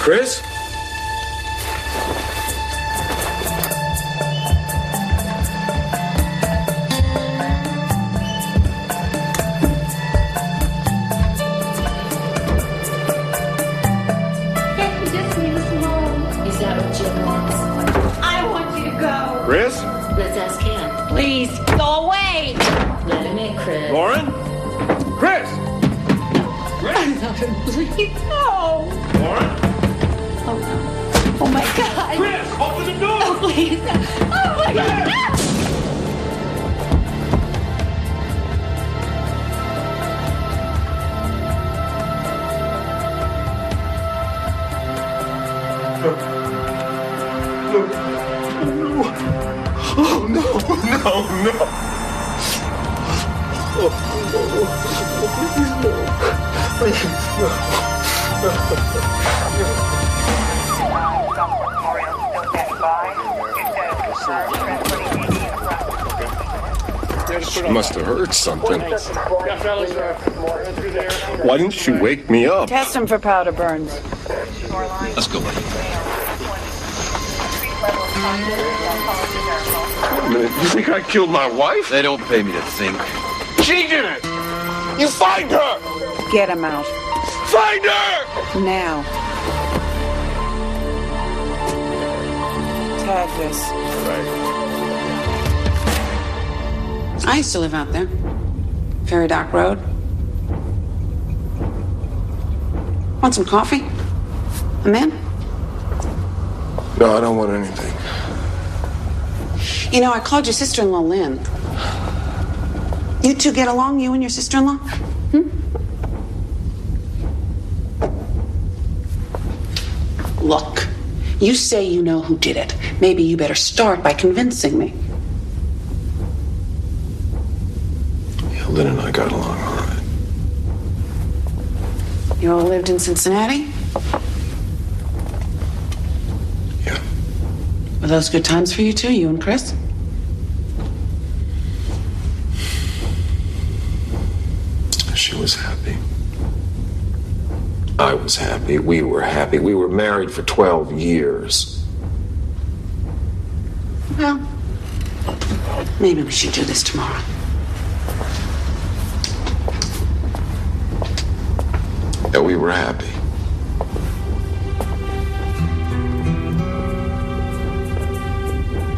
Chris? Chris? Let's ask him. Please, go away! Let him in, Chris. Lauren? Chris? Please, no! Lauren? Oh my God! Chris, open the door! Oh, please! Oh my God! Oh, no, no, no. Oh, no. Please, no. She must have heard something. Why didn't you wake me up? Test him for powder burns. Let's go, buddy. Wait a minute, you think I killed my wife? They don't pay me to think. She did it! You find her! Get him out. Find her! Now. Tag this. Right. I used to live out there. Ferry Dock Road. Want some coffee? I'm in. No, I don't want anything. You know, I called your sister-in-law, Lynn. You two get along, you and your sister-in-law? Look, you say you know who did it. Maybe you better start by convincing me. Yeah, Lynn and I got along all right. You all lived in Cincinnati? Yeah. Were those good times for you two, you and Chris? She was happy. I was happy. We were happy. We were married for 12 years. Well, maybe we should do this tomorrow. Yeah, we were happy.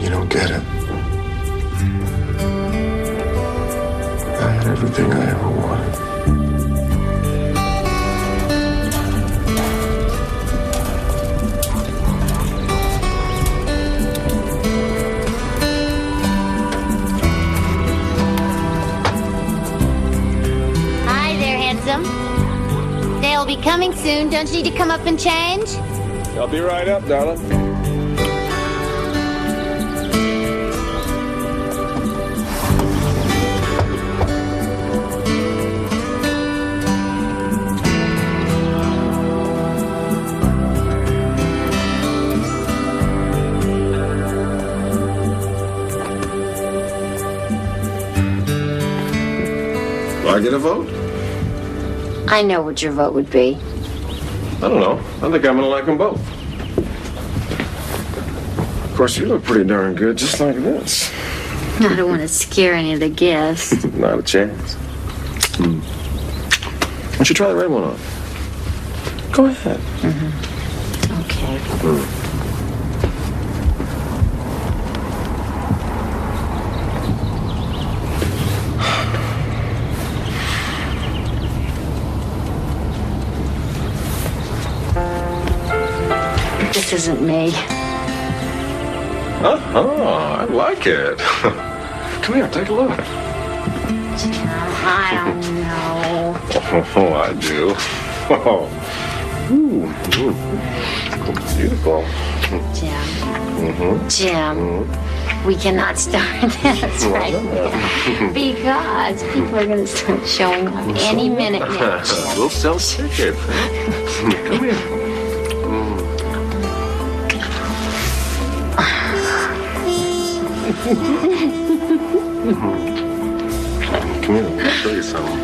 You don't get it. I had everything I ever wanted. Hi there, handsome. They'll be coming soon. Don't you need to come up and change? I'll be right up, darling. Do I get a vote? I know what your vote would be. I don't know. I think I'm gonna like them both. Of course, you look pretty darn good, just like this. I don't want to scare any of the guests. Not a chance. Why don't you try the red one on? Go ahead. Okay. This isn't me. I like it. Come here, take a look. I don't know. Oh, I do. Oh. Ooh. Beautiful. Jim, we cannot start this right now because people are going to start showing up any minute now, Jim. We'll sell tickets. Come here. Come here, I'll show you something.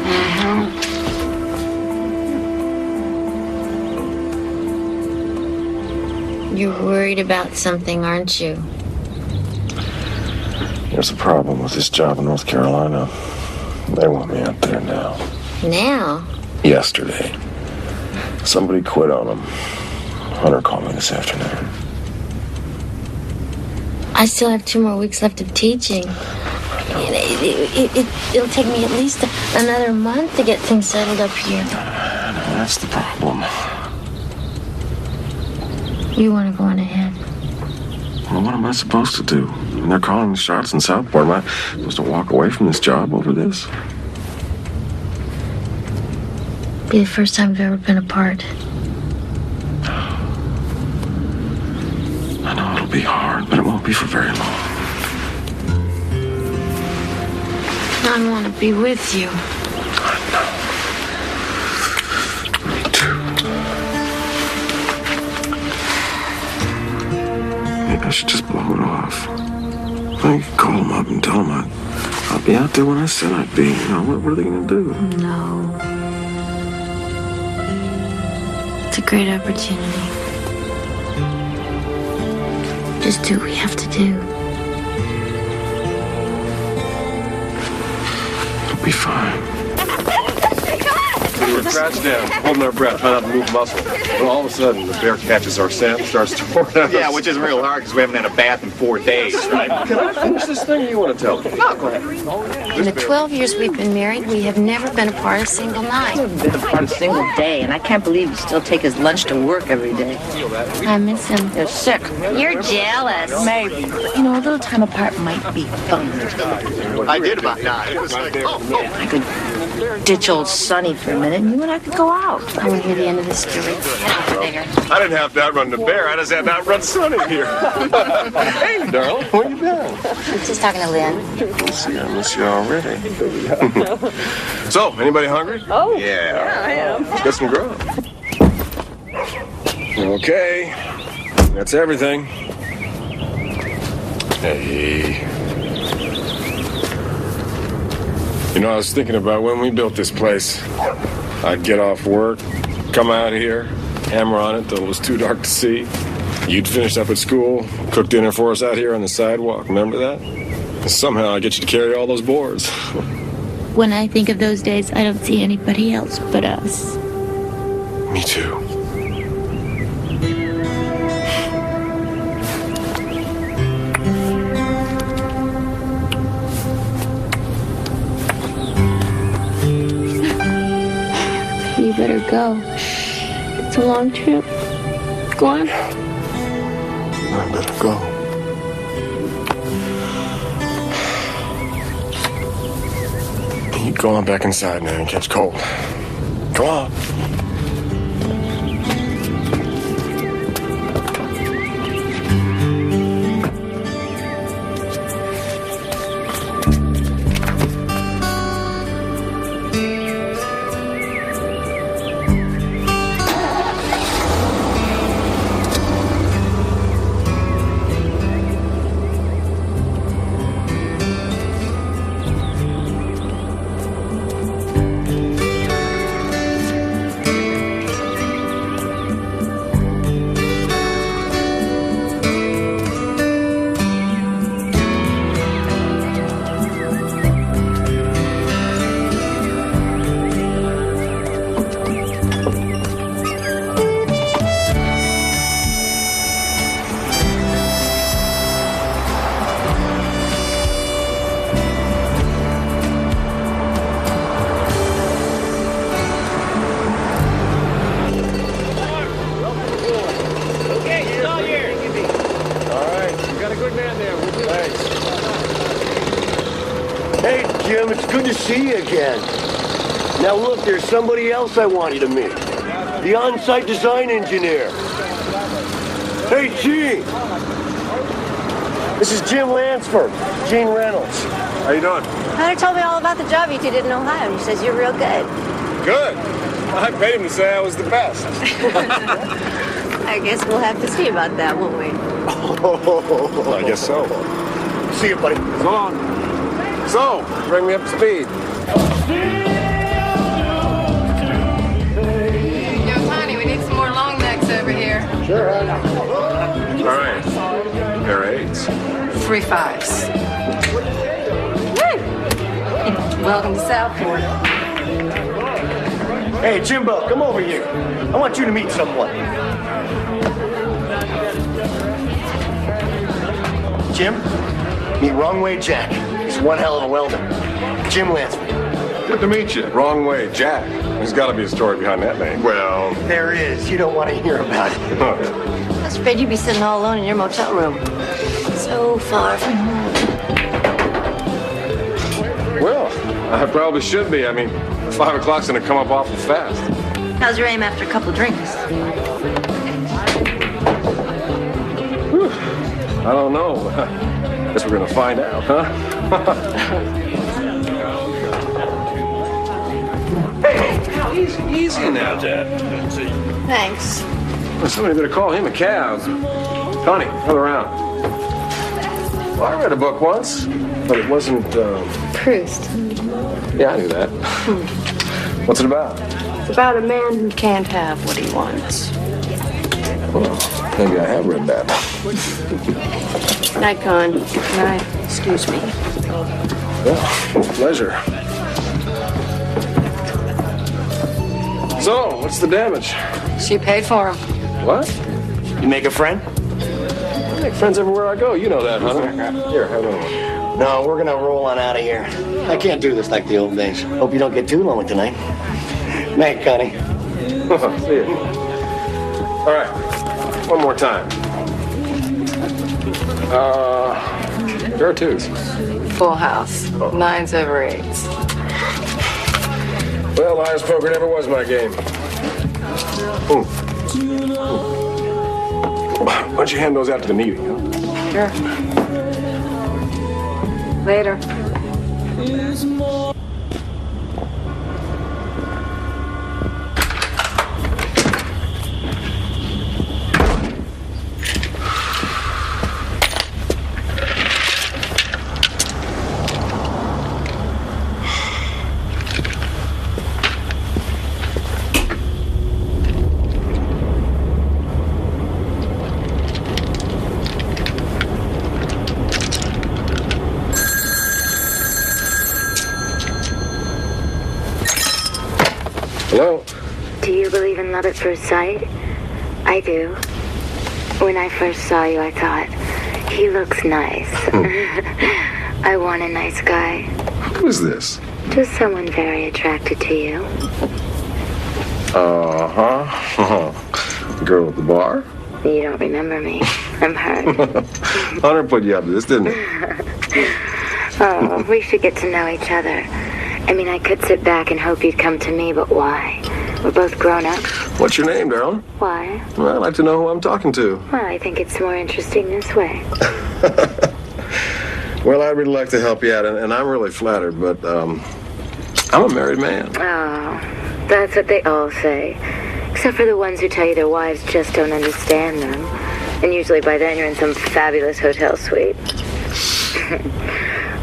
You're worried about something, aren't you? There's a problem with this job in North Carolina. They want me out there now. Now? Yesterday. Somebody quit on them. Hunter called me this afternoon. I still have 2 more weeks left of teaching. It'll take me at least another month to get things settled up here. That's the problem. You want to go on ahead? Well, what am I supposed to do? They're calling the shots in Southport. Am I supposed to walk away from this job over this? Be the first time we've ever been apart. I know it'll be hard, but it won't be for very long. I want to be with you. Me too. Maybe I should just blow it off. I could call them up and tell them I'll be out there when I said I'd be. You know, what are they going to do? No. It's a great opportunity. Just do what we have to do. It'll be fine. We were crouched down, holding our breath, trying not to move muscle. But all of a sudden, the bear catches our scent and starts toward us. Yeah, which isn't real hard because we haven't had a bath in 4 days, right? Can I finish this thing or you want to tell me? No, go ahead. In the 12 years we've been married, we have never been apart a single night. Been apart a single day, and I can't believe you still take his lunch to work every day. I miss him. You're sick. You're jealous. Maybe. You know, a little time apart might be fun. I did about 9. It was like, I could ditch old Sonny for a minute, and you and I could go out. I want to hear the end of the story. Get over there. I didn't have to outrun the bear. I just had to outrun Sonny here. Hey, darling, where you been? Just talking to Lynn. See, I miss you already. So, anybody hungry? Oh, Yeah. I am. Let's get some grub. Okay. That's everything. Hey. You know, I was thinking about when we built this place. I'd get off work, come out here, hammer on it till it was too dark to see. You'd finish up at school, cook dinner for us out here on the sidewalk. Remember that? And somehow I'd get you to carry all those boards. When I think of those days, I don't see anybody else but us. Me too. You better go. It's a long trip. Go on. I better go. You go on back inside now and catch cold. Go on. Jim. It's good to see you again. Now look, there's somebody else I want you to meet. The on-site design engineer. Hey, Gene. This is Jim Lansford, Gene Reynolds. How you doing? Hunter told me all about the job you two did in Ohio, and he says you're real good. Good. I paid him to say I was the best. I guess we'll have to see about that, won't we? Well, I guess so. See you, buddy. So long. So, bring me up to speed. Yo, Tiny, we need some more long necks over here. Sure. All right. Pair of 8s. 3 5s. Woo! Welcome to Southport. Hey, Jimbo, come over here. I want you to meet someone. Jim, meet Wrong Way Jack. He's one hell of a welder. Jim Lansford. Good to meet you. Wrong way, Jack. There's got to be a story behind that name. Well, there is. You don't want to hear about it. I was afraid you'd be sitting all alone in your motel room. So far from home. Well, I probably should be. I mean, 5 o'clock's gonna come up awful fast. How's your aim after a couple drinks? I don't know. Guess we're gonna find out, huh? Hey, easy now, Dad. Thanks. Well, somebody better call him a cab. Connie, come around. Well, I read a book once, but it wasn't, Proust. Yeah, I knew that. What's it about? It's about a man who can't have what he wants. Well, maybe I have read that. Night, Con. Night. Excuse me. Well, pleasure. So, what's the damage? She paid for him. What? You make a friend? I make friends everywhere I go. You know that, Hunter. Here, have one. No, we're gonna roll on out of here. I can't do this like the old days. Hope you don't get too lonely tonight. Night, Connie. See you. All right. One more time. There are 2s. Full house. 9s over 8s. Well, liar's poker never was my game. Ooh. Why don't you hand those out to the needy, huh? Sure. Later. Hello? Do you believe in love at first sight? I do. When I first saw you, I thought, he looks nice. I want a nice guy. Who is this? Just someone very attracted to you. Uh-huh. The girl at the bar? You don't remember me. I'm hurt. Hunter put you up to this, didn't he? Oh, we should get to know each other. I mean, I could sit back and hope you'd come to me, but why? We're both grown up. What's your name, darling? Why? Well, I'd like to know who I'm talking to. Well, I think it's more interesting this way. Well, I'd really like to help you out, and I'm really flattered, but I'm a married man. Oh, that's what they all say. Except for the ones who tell you their wives just don't understand them. And usually by then you're in some fabulous hotel suite.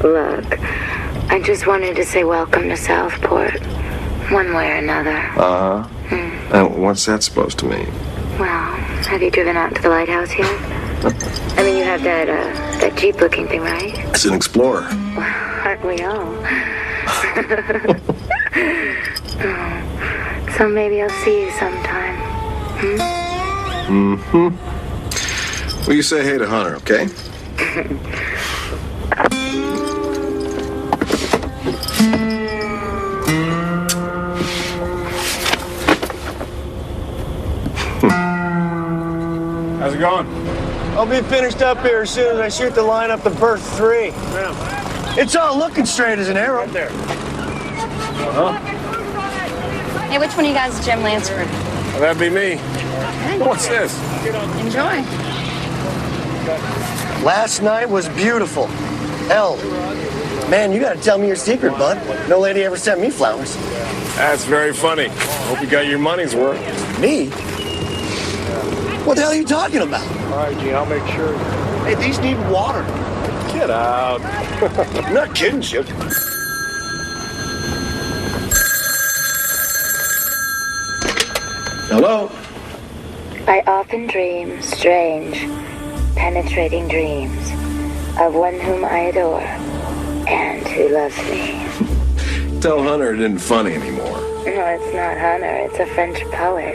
Look, I just wanted to say welcome to Southport. One way or another. Uh-huh. And what's that supposed to mean? Well, have you driven out to the lighthouse yet? I mean, you have that Jeep-looking thing, right? It's an Explorer. Aren't we all? Oh, so maybe I'll see you sometime. Mm-hmm. Well, you say hey to Hunter, okay? How's it going? I'll be finished up here as soon as I shoot the line up to berth 3. Yeah. It's all looking straight as an arrow. Right there. Hey, which one of you guys is Jim Lansford? Well, that'd be me. What's this? Enjoy. Last night was beautiful. Hell, man, you gotta tell me your secret, bud. No lady ever sent me flowers. That's very funny. Hope you got your money's worth. Me? What the hell are you talking about? All right, Gene, I'll make sure. Hey, these need water. Get out. I'm not kidding, Chip. Hello? I often dream strange, penetrating dreams of one whom I adore and who loves me. Tell Hunter it isn't funny anymore. No, it's not Hunter. It's a French poet.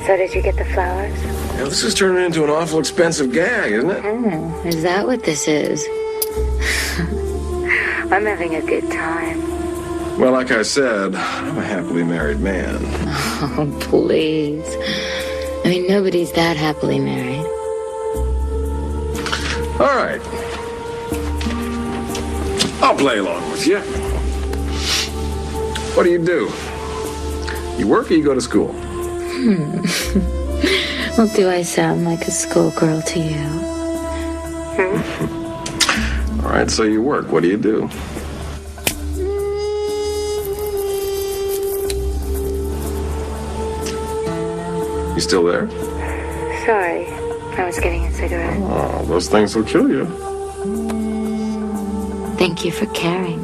So did you get the flowers? Yeah, this is turning into an awful expensive gag, isn't it? Oh, is that what this is? I'm having a good time. Well, like I said, I'm a happily married man. Oh, please. I mean, nobody's that happily married. All right. I'll play along with you. What do? You work or you go to school? Well, do I sound like a schoolgirl to you? All right, so you work. What do you do? You still there? Sorry, I was getting a cigarette. Oh, those things will kill you. Thank you for caring.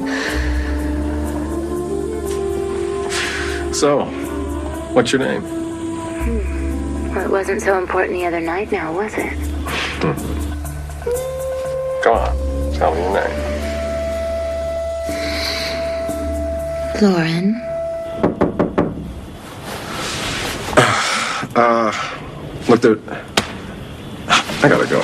So, what's your name? Well, it wasn't so important the other night now, was it? Come on, tell me your name. Lauren. Look, there. I gotta go.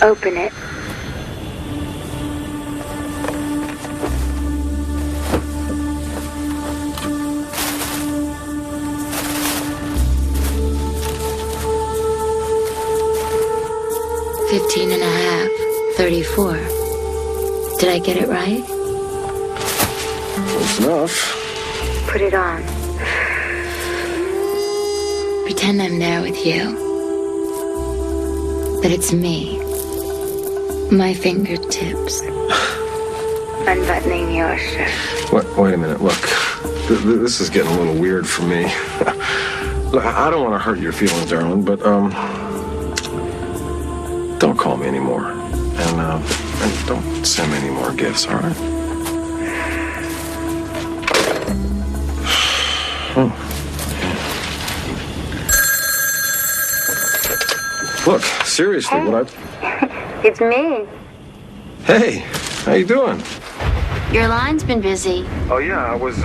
Open it. $15 and a half, 34. Did I get it right? Close enough. Put it on. Pretend I'm there with you. That it's me. My fingertips. Unbuttoning your shirt. Wait a minute, look. This is getting a little weird for me. Look, I don't want to hurt your feelings, darling, but, don't call me anymore. And don't send me any more gifts, all right? Oh. Look, seriously, what It's me. Hey, how you doing? Your line's been busy. Oh, yeah, I was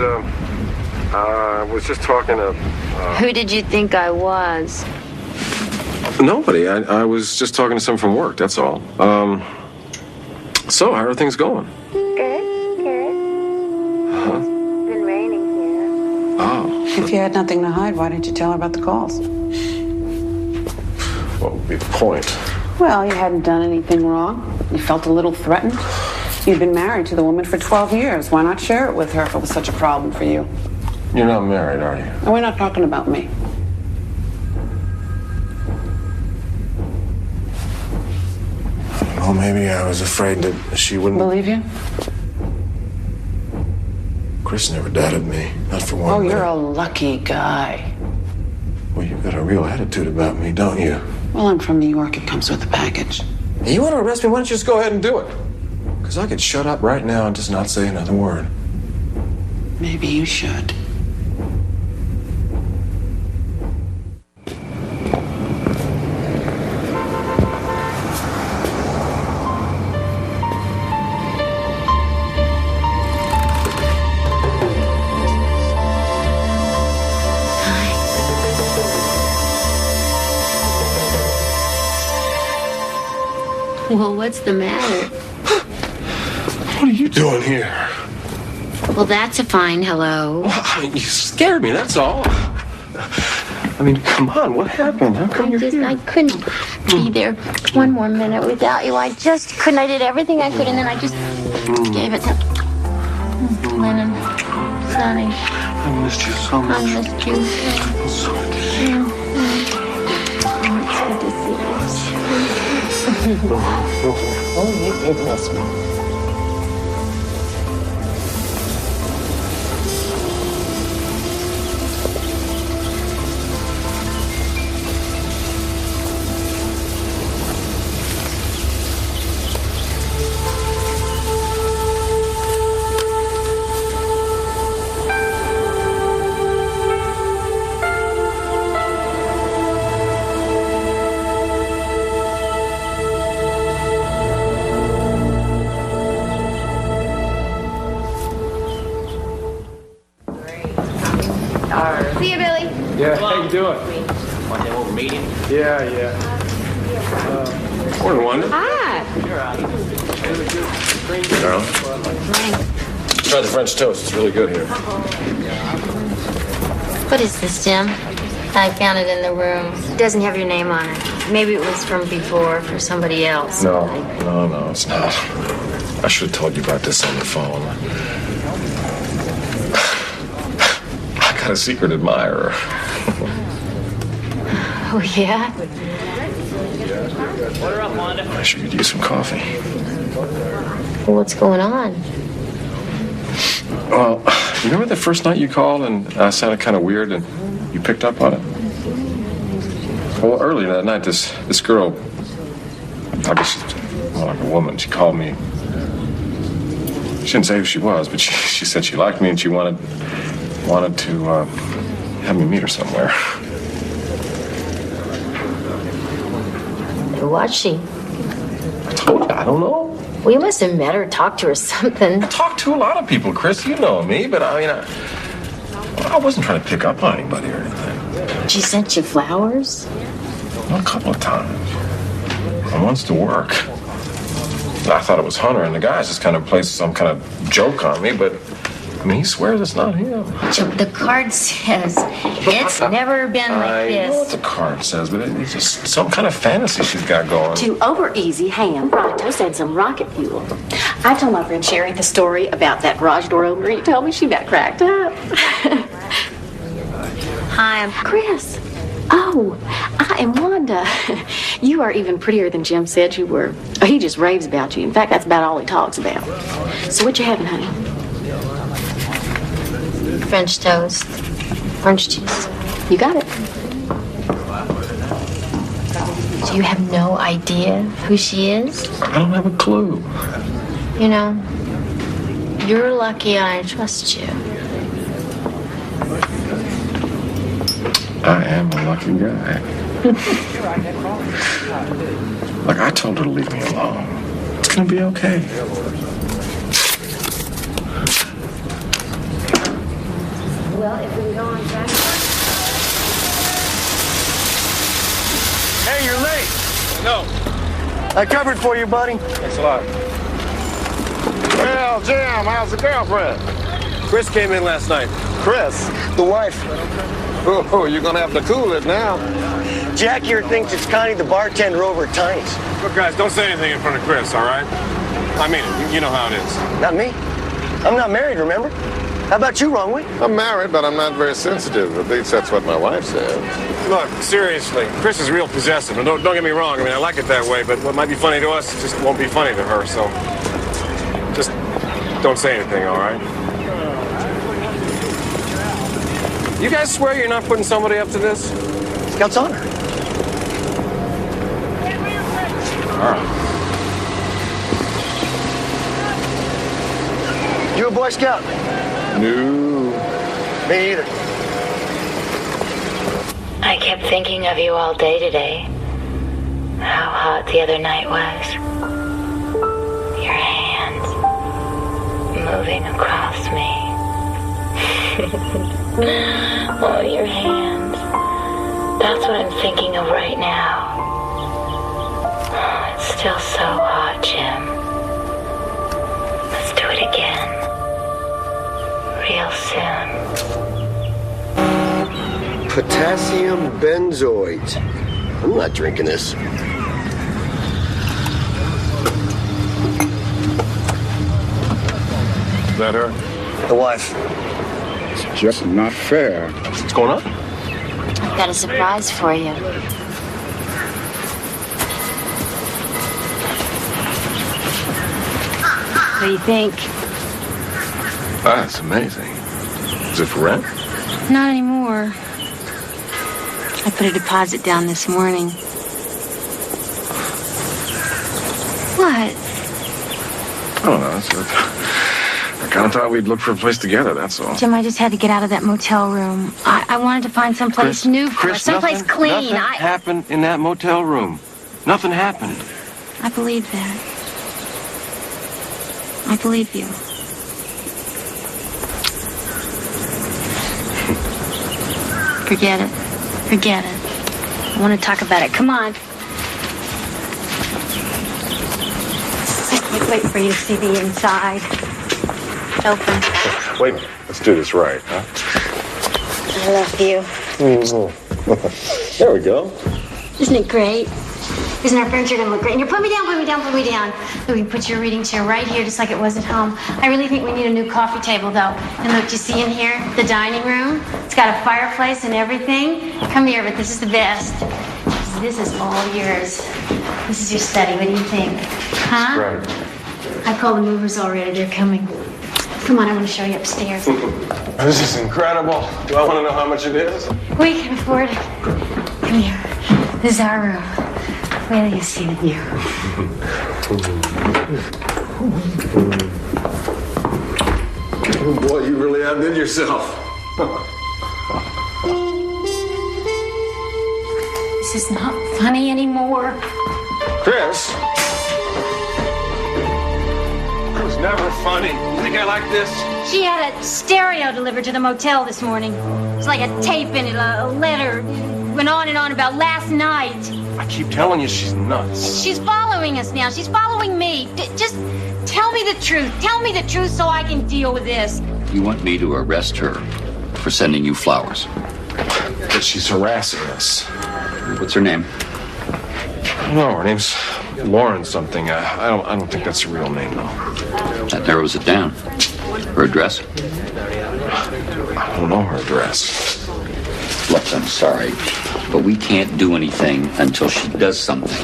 just talking to... Who did you think I was? Nobody. I was just talking to someone from work, that's all. So, how are things going? Good. Huh? It's been raining here. Oh. If you had nothing to hide, why didn't you tell her about the calls? What would be the point? Well, you hadn't done anything wrong. You felt a little threatened. You'd been married to the woman for 12 years. Why not share it with her if it was such a problem for you? You're not married, are you? And we're not talking about me. Well, maybe I was afraid that she wouldn't... Believe you? Chris never doubted me. Not for one Oh, minute. you're a lucky guy. Well, you've got a real attitude about me, don't you? Well, I'm from New York. It comes with the package. Hey, you want to arrest me? Why don't you just go ahead and do it? Because I could shut up right now and just not say another word. Maybe you should. Well, what's the matter? What are you doing here? Well, that's a fine hello. Well, you scared me, that's all. I mean, come on, what happened? How come you're here? I couldn't be there one more minute without you. I just couldn't. I did everything I could, and then I just gave it to Lennon. Sonny. I missed you so much. I missed you. I'm sorry. It's good to see you. Oh, you did miss me. See you, Billy. Yeah, how you doing? Want that old meeting? Yeah. Morning, Wanda. Hi. Carol. Try the French toast. It's really good here. What is this, Jim? I found it in the room. It doesn't have your name on it. Maybe it was from before for somebody else. No, it's not. I should have told you about this on the phone. I got a secret admirer. Oh, yeah? I sure could use some coffee. Well, what's going on? Well, you remember the first night you called and I sounded kind of weird and you picked up on it? Well, earlier that night, this girl, I guess she's more like a woman, she called me. She didn't say who she was, but she said she liked me and she wanted to have me meet her somewhere. Who was she? I told you, I don't know. Well, you must have met her, talked to her or something. I talked to a lot of people, Chris. You know me, but I mean, I wasn't trying to pick up on anybody or anything. She sent you flowers? Well, a couple of times. And once to work. I thought it was Hunter, and the guys just kind of played some kind of joke on me, but I mean, he swears it's not him. Jim, the card says it's never been like I know what this. the card says, but it's just some kind of fantasy she's got going. 2 over easy ham, fried toast, and some rocket fuel. I told my friend Sherry the story about that garage door opener. You told me she about cracked up. Hi, I'm Chris. Oh, I am Wanda. You are even prettier than Jim said you were. Oh, he just raves about you. In fact, that's about all he talks about. So what you having, honey? French toast, orange juice. You got it. Do you have no idea who she is? I don't have a clue. You know, you're lucky I trust you. I am a lucky guy. Like, I told her to leave me alone. It's gonna be okay. Well, if we can go on track. Hey, you're late. No. I covered for you, buddy. Thanks a lot. Well, Jim, how's the girlfriend? Chris came in last night. Chris. The wife. Oh, you're gonna have to cool it now. Jack here thinks it's Connie, the bartender over at Tiny's. Look, guys, don't say anything in front of Chris, all right? I mean it. You know how it is. Not me. I'm not married, remember? How about you, Longway? I'm married, but I'm not very sensitive. At least that's what my wife says. Look, seriously, Chris is real possessive. And don't get me wrong. I mean, I like it that way, but what might be funny to us just won't be funny to her. So just don't say anything, all right? You guys swear you're not putting somebody up to this? Scout's honor. All right. You a Boy Scout? No. Me either. I kept thinking of you all day today. How hot the other night was. Your hands moving across me. Oh, your hands. That's what I'm thinking of right now. It's still so Potassium benzoate. I'm not drinking this. Is that her? The wife. It's just not fair. What's going on? I've got a surprise for you. What do you think? That's amazing. Is it for rent? Not anymore. I put a deposit down this morning. What? I don't know. I kind of thought we'd look for a place together, that's all. Jim, I just had to get out of that motel room. I wanted to find someplace new for us, someplace clean. Nothing happened in that motel room. Nothing happened. I believe that. I believe you. Forget it. Forget it. I want to talk about it. Come on. I can't wait for you to see the inside. Open. Wait a minute. Let's do this right, huh? I love you. There we go. Isn't it great? Isn't our furniture gonna look great? And you're put me down, put me down, put me down. Look, we can put your reading chair right here, just like it was at home. I really think we need a new coffee table, though. And look, you see in here, the dining room? It's got a fireplace and everything. Come here, but this is the best. This is all yours. This is your study. What do you think? Huh? Right. I called the movers already. They're coming. Come on, I want to show you upstairs. This is incredible. Do I want to know how much it is? We can afford it. Come here. This is our room. Wait till you see the view. Boy, you really outdid yourself. This is not funny anymore. Chris? It was never funny. You think I like this? She had a stereo delivered to the motel this morning. It's like a tape in it, a letter. It went on and on about last night. I keep telling you she's nuts. She's following us now. She's following me. Just tell me the truth. Tell me the truth so I can deal with this. You want me to arrest her for sending you flowers? But she's harassing us. What's her name? I don't know. Her name's Lauren something. I don't think that's her real name, though. That narrows it down. Her address? I don't know her address. Look, I'm sorry, but we can't do anything until she does something.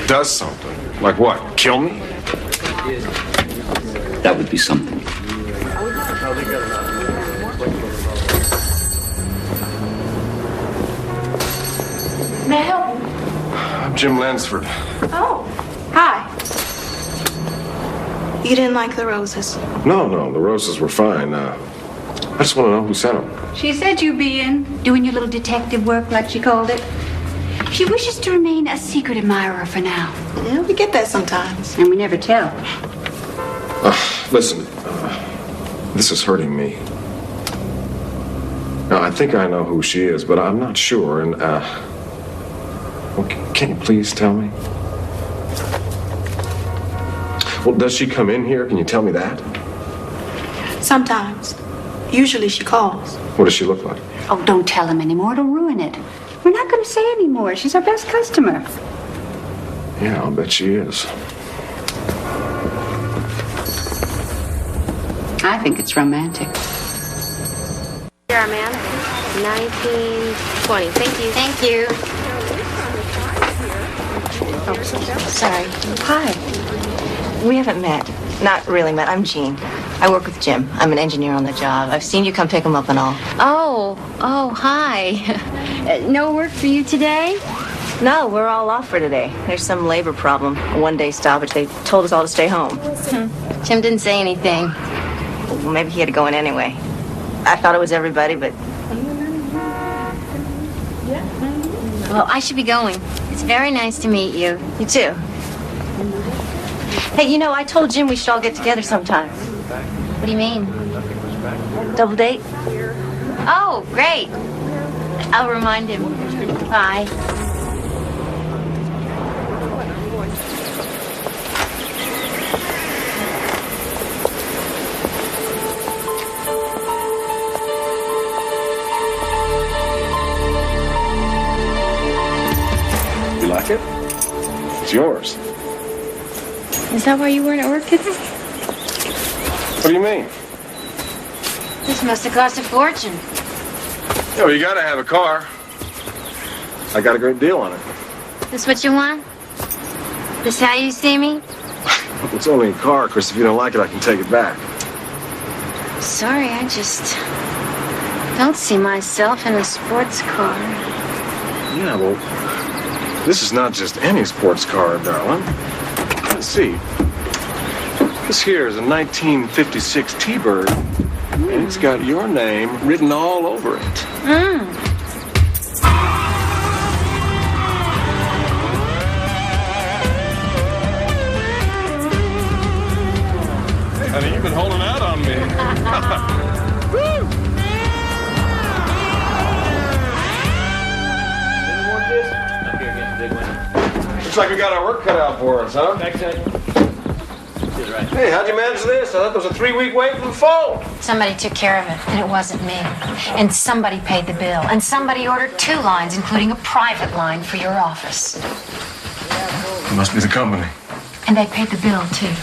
Does something? Like what? Kill me? That would be something. May I help you? I'm Jim Lansford. Oh, hi. You didn't like the roses? No, the roses were fine. I just want to know who sent them. She said you'd be in, doing your little detective work, like she called it. She wishes to remain a secret admirer for now. Yeah, we get that sometimes. And we never tell. Listen, this is hurting me. Now, I think I know who she is, but I'm not sure, and, well, can you please tell me? Well, does she come in here? Can you tell me that? Sometimes. Usually she calls. What does she look like? Oh, don't tell him anymore. It'll ruin it. We're not going to say anymore. She's our best customer. Yeah, I'll bet she is. I think it's romantic. Here, ma'am. 1920. Thank you. Thank you. Oh, sorry. Hi. We haven't met. Not really met. I'm Jean. I work with Jim. I'm an engineer on the job. I've seen you come pick him up and all. Oh, hi. No work for you today? No, we're all off for today. There's some labor problem. A one-day stoppage. They told us all to stay home. Jim didn't say anything. Well, maybe he had to go in anyway. I thought it was everybody, but... Well, I should be going. It's very nice to meet you. You too. Hey, you know, I told Jim we should all get together sometime. What do you mean? Double date? Oh, great. I'll remind him. Bye. like it? It's yours. Is that why you weren't at work today? What do you mean? This must have cost a fortune. Yeah, well, you gotta have a car. I got a great deal on it. This what you want? This how you see me? It's only a car, Chris. If you don't like it, I can take it back. Sorry, I just don't see myself in a sports car. Yeah, well, this is not just any sports car, darling. Let's see. This here is a 1956 T-Bird, and it's got your name written all over it. Honey, you've been holding out on me. Woo! Looks like we got our work cut out for us, huh? Hey, how'd you manage this? I thought there was a 3-week wait for the phone. Somebody took care of it, and it wasn't me. And somebody paid the bill, and somebody ordered 2 lines, including a private line for your office. It must be the company. And they paid the bill, too.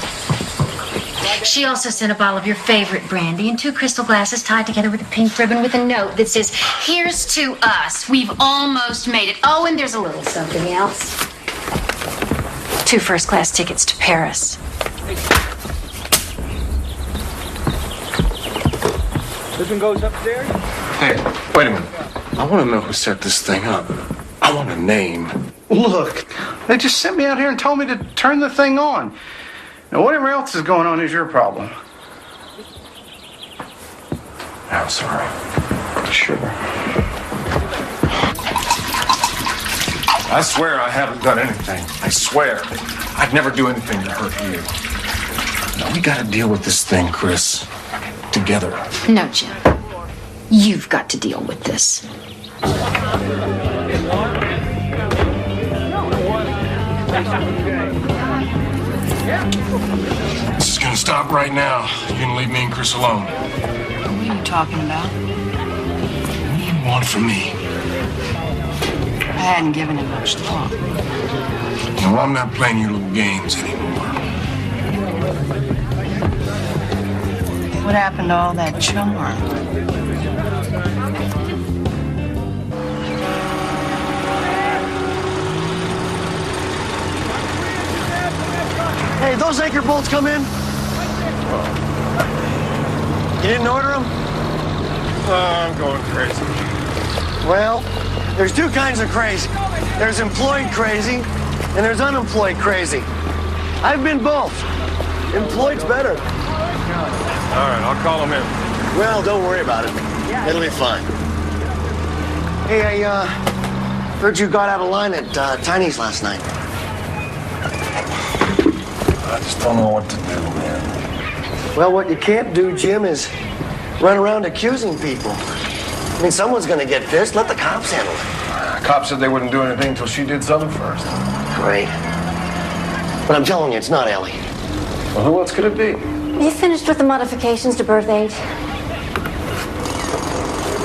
She also sent a bottle of your favorite brandy and 2 crystal glasses tied together with a pink ribbon with a note that says, "Here's to us. We've almost made it." Oh, and there's a little something else. 2 first-class tickets to Paris. This one goes upstairs? Hey, wait a minute. I want to know who set this thing up. I want a name. Look, they just sent me out here and told me to turn the thing on. Now, whatever else is going on is your problem. I'm sorry. Sure. I swear I haven't done anything. I swear. I'd never do anything to hurt you. Now, we gotta deal with this thing, Chris. Together. No, Jim. You've got to deal with this. This is gonna stop right now. You're gonna leave me and Chris alone. What are you talking about? What do you want from me? I hadn't given it much thought. No, I'm not playing your little games anymore. What happened to all that charm? Hey, those anchor bolts come in? You didn't order them? I'm going crazy. Well, there's 2 kinds of crazy. There's employed crazy, and there's unemployed crazy. I've been both. Employed's better. All right, I'll call him in. Well, don't worry about it. It'll be fine. Hey, I heard you got out of line at Tiny's last night. I just don't know what to do, man. Well, what you can't do, Jim, is run around accusing people. I mean, someone's gonna get pissed. Let the cops handle it. Cops said they wouldn't do anything until she did something first. Great. But I'm telling you, it's not Ellie. Well, who else could it be? You finished with the modifications to birth age?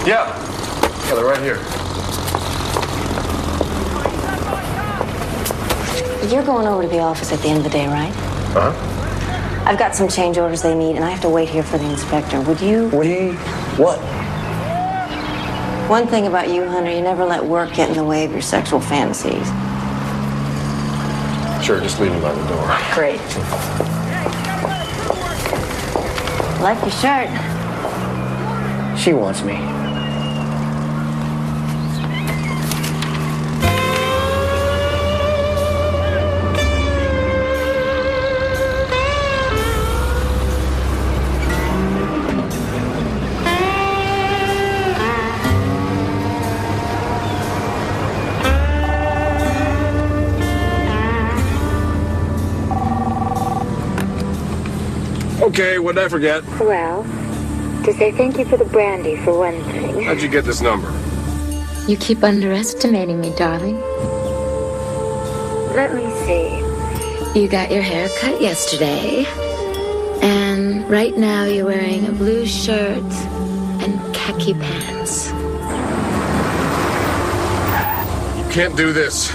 Yeah, they're right here. You're going over to the office at the end of the day, right? Huh? I've got some change orders they need, and I have to wait here for the inspector. Would you? What? One thing about you, Hunter, you never let work get in the way of your sexual fantasies. Sure, just leave him by the door. Great. Like your shirt. She wants me. Okay, what did I forget? Well, to say thank you for the brandy, for one thing. How'd you get this number? You keep underestimating me, darling. Let me see. You got your hair cut yesterday. And right now you're wearing a blue shirt and khaki pants. You can't do this.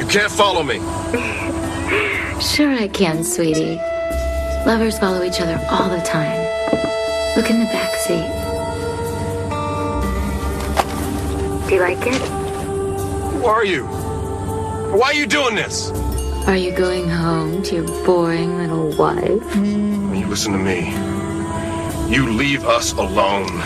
You can't follow me. Sure I can, sweetie. Lovers follow each other all the time. Look in the back seat. Do you like it? Who are you? Why are you doing this? Are you going home to your boring little wife? You listen to me. You leave us alone.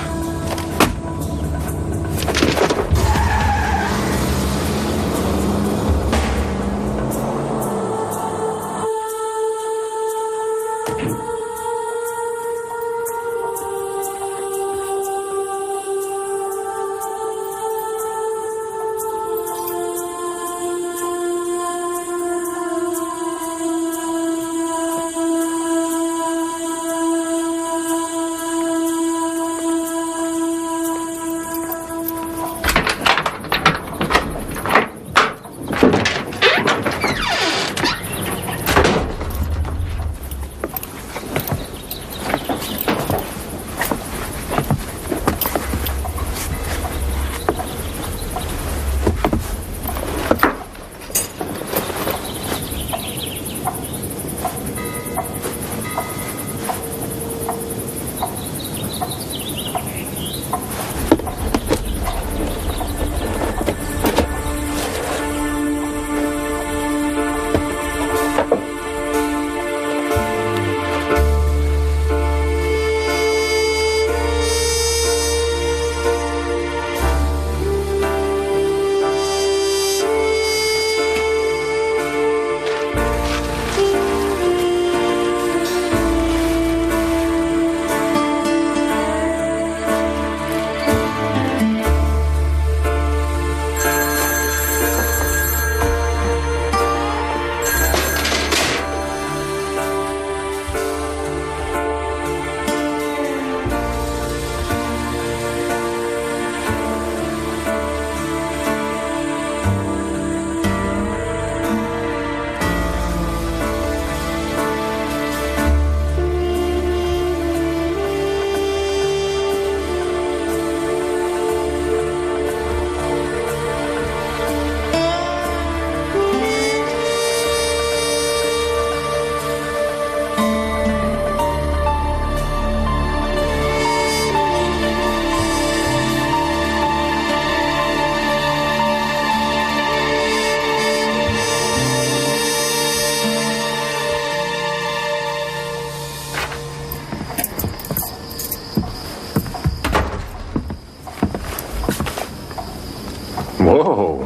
Whoa.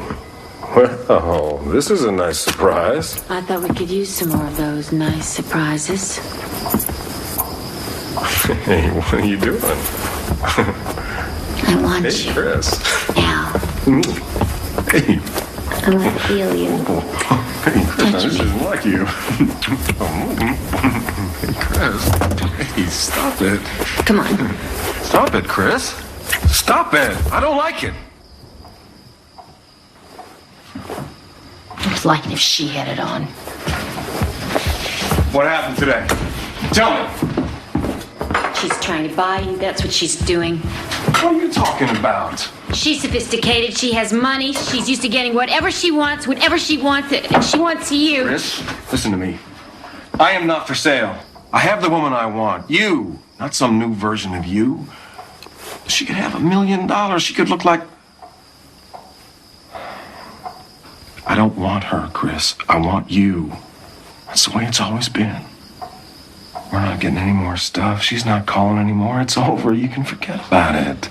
Well, this is a nice surprise. I thought we could use some more of those nice surprises. Hey, what are you doing? I want Hey, you. Chris. Now. Hey. I want to feel you. Hey, Chris, this isn't like you. Hey, Chris. Hey, stop it. Come on. Stop it, Chris. Stop it. I don't like it. I was like it if she had it on. What happened today? Tell me. She's trying to buy you. That's what she's doing. What are you talking about? She's sophisticated. She has money. She's used to getting whatever she wants, whenever she wants it. And she wants you. Chris, listen to me. I am not for sale. I have the woman I want. You, not some new version of you. She could have $1 million. She could look like... I don't want her, Chris. I want you. That's the way it's always been. We're not getting any more stuff. She's not calling anymore. It's over. You can forget about it.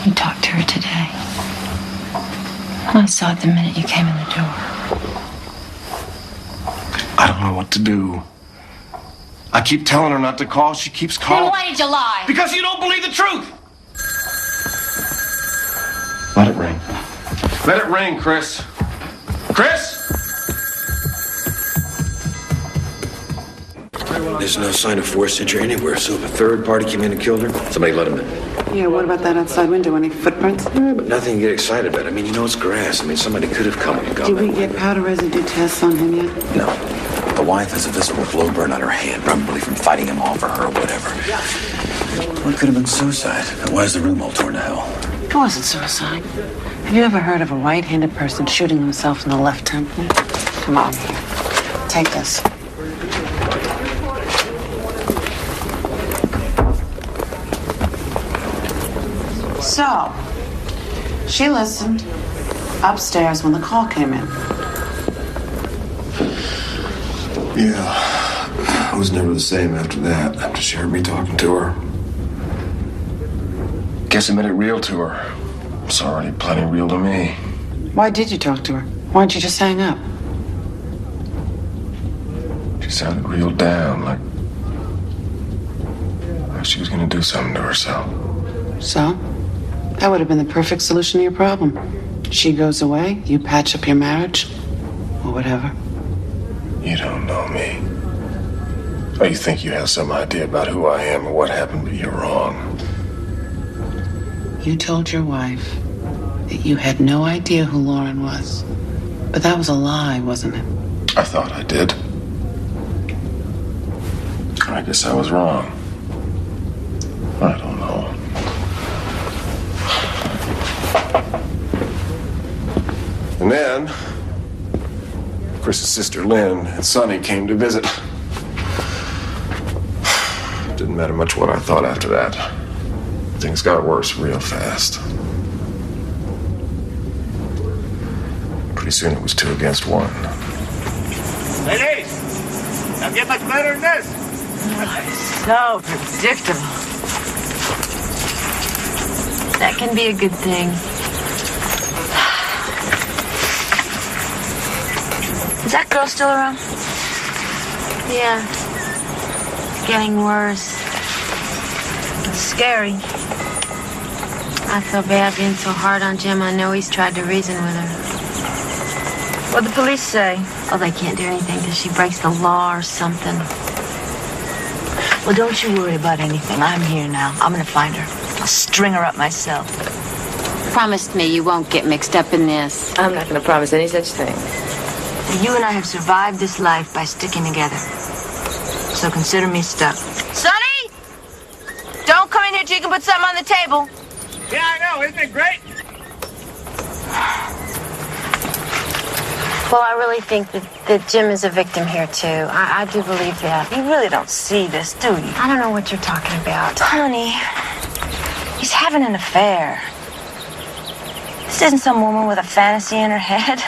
You talked to her today. I saw it the minute you came in the door. I don't know what to do. I keep telling her not to call. She keeps calling. Then why did you lie? Because you don't believe the truth. Let it ring. Let it ring, Chris. Chris? There's no sign of forced entry anywhere, so if a third party came in and killed her, somebody let him in. Yeah, what about that outside window? Any footprints? But nothing to get excited about. I mean, you know it's grass. I mean, somebody could have come and gone. Did we get powder residue tests on him yet? No. The wife has a visible blow burn on her hand, probably from fighting him off or her or whatever. Well, it could have been suicide. Why is the room all torn to hell? It wasn't suicide. Have you ever heard of a right-handed person shooting himself in the left temple? Come on. Take this. So, she listened upstairs when the call came in. Yeah, I was never the same after that, after she heard me talking to her. Guess it made it real to her. It's already plenty real to me. Why did you talk to her? Why didn't you just hang up? She sounded real down, like she was gonna do something to herself. So? That would have been the perfect solution to your problem. She goes away, you patch up your marriage, or whatever. You don't know me. Oh, you think you have some idea about who I am or what happened, but you're wrong. You told your wife that you had no idea who Lauren was. But that was a lie, wasn't it? I thought I did. I guess I was wrong. I don't know. And then, Chris's sister Lynn and Sonny came to visit. Didn't matter much what I thought after that. Things got worse real fast. Pretty soon it was 2 against 1. Ladies, now get much better than this. So predictable. That can be a good thing. Is that girl still around? Yeah. It's getting worse. It's scary. I feel bad being so hard on Jim. I know he's tried to reason with her. What'd the police say? Oh, they can't do anything because she breaks the law or something. Well, don't you worry about anything. I'm here now. I'm gonna find her. I'll string her up myself. Promise me you won't get mixed up in this. I'm not going to promise any such thing. You and I have survived this life by sticking together. So consider me stuck. Sonny! Don't come in here till you can put something on the table. Yeah, I know. Isn't it great? Well, I really think that Jim is a victim here, too. I do believe that. You really don't see this, do you? I don't know what you're talking about. Honey, he's having an affair. This isn't some woman with a fantasy in her head.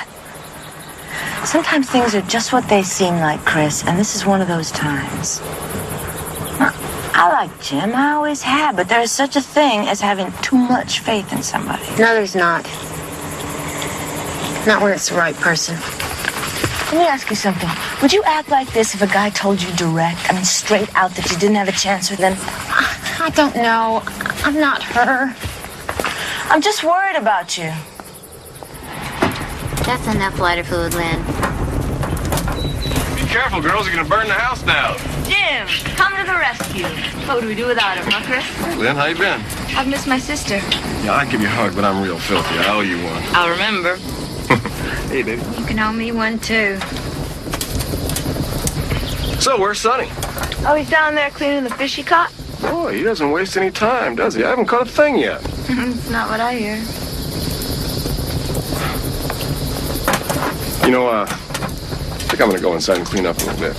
Sometimes things are just what they seem like, Chris, and this is one of those times. I like Jim, I always have, but there is such a thing as having too much faith in somebody. No, there's not. Not when it's the right person. Let me ask you something. Would you act like this if a guy told you straight out that you didn't have a chance with him? I don't know. I'm not her. I'm just worried about you. That's enough lighter fluid, Lynn. Be careful, girls. You're gonna burn the house down. Jim, come to the rescue. What would we do without him, huh, Chris? Hey, Lynn, how you been? I've missed my sister. Yeah, I'd give you a hug, but I'm real filthy. I owe you one. I'll remember. Hey, baby. You can owe me one, too. So, where's Sonny? Oh, he's down there cleaning the fish he caught? Boy, he doesn't waste any time, does he? I haven't caught a thing yet. It's not what I hear. You know, I think I'm gonna go inside and clean up a little bit.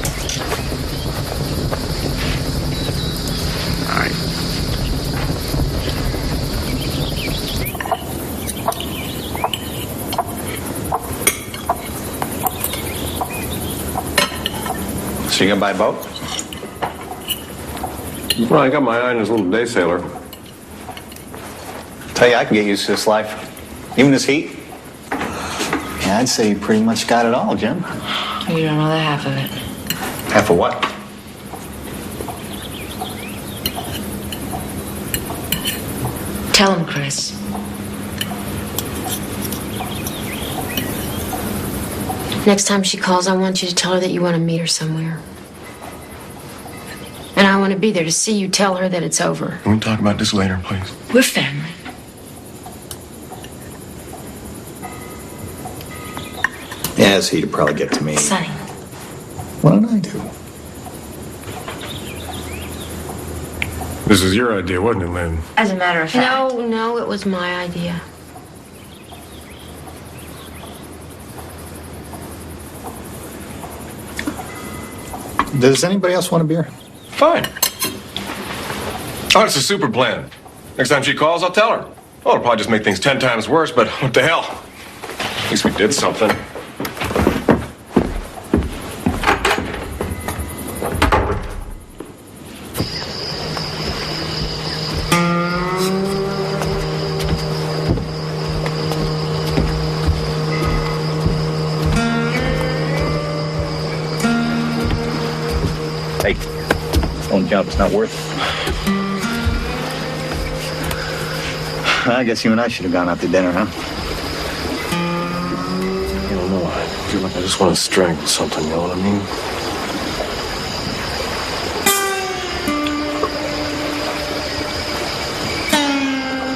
All right. So you gonna buy a boat? Well, I got my eye on this little day sailor. Tell you, I can get used to this life. Even this heat. Yeah, I'd say you pretty much got it all, Jim. You don't know the half of it. Half of what? Tell him, Chris. Next time she calls, I want you to tell her that you want to meet her somewhere. And I want to be there to see you tell her that it's over. Can we talk about this later, please? We're family. Yeah, it's he'd probably get to me. Sonny. What did I do? This was your idea, wasn't it, Lynn? As a matter of fact. No, it was my idea. Does anybody else want a beer? Fine. Oh, it's a super plan. Next time she calls, I'll tell her. Oh, it'll probably just make things 10 times worse, but what the hell? At least we did something. Hey, don't jump. It's not worth it. I guess you and I should have gone out to dinner, huh? I don't know. I feel like I just want to strangle something, you know what I mean?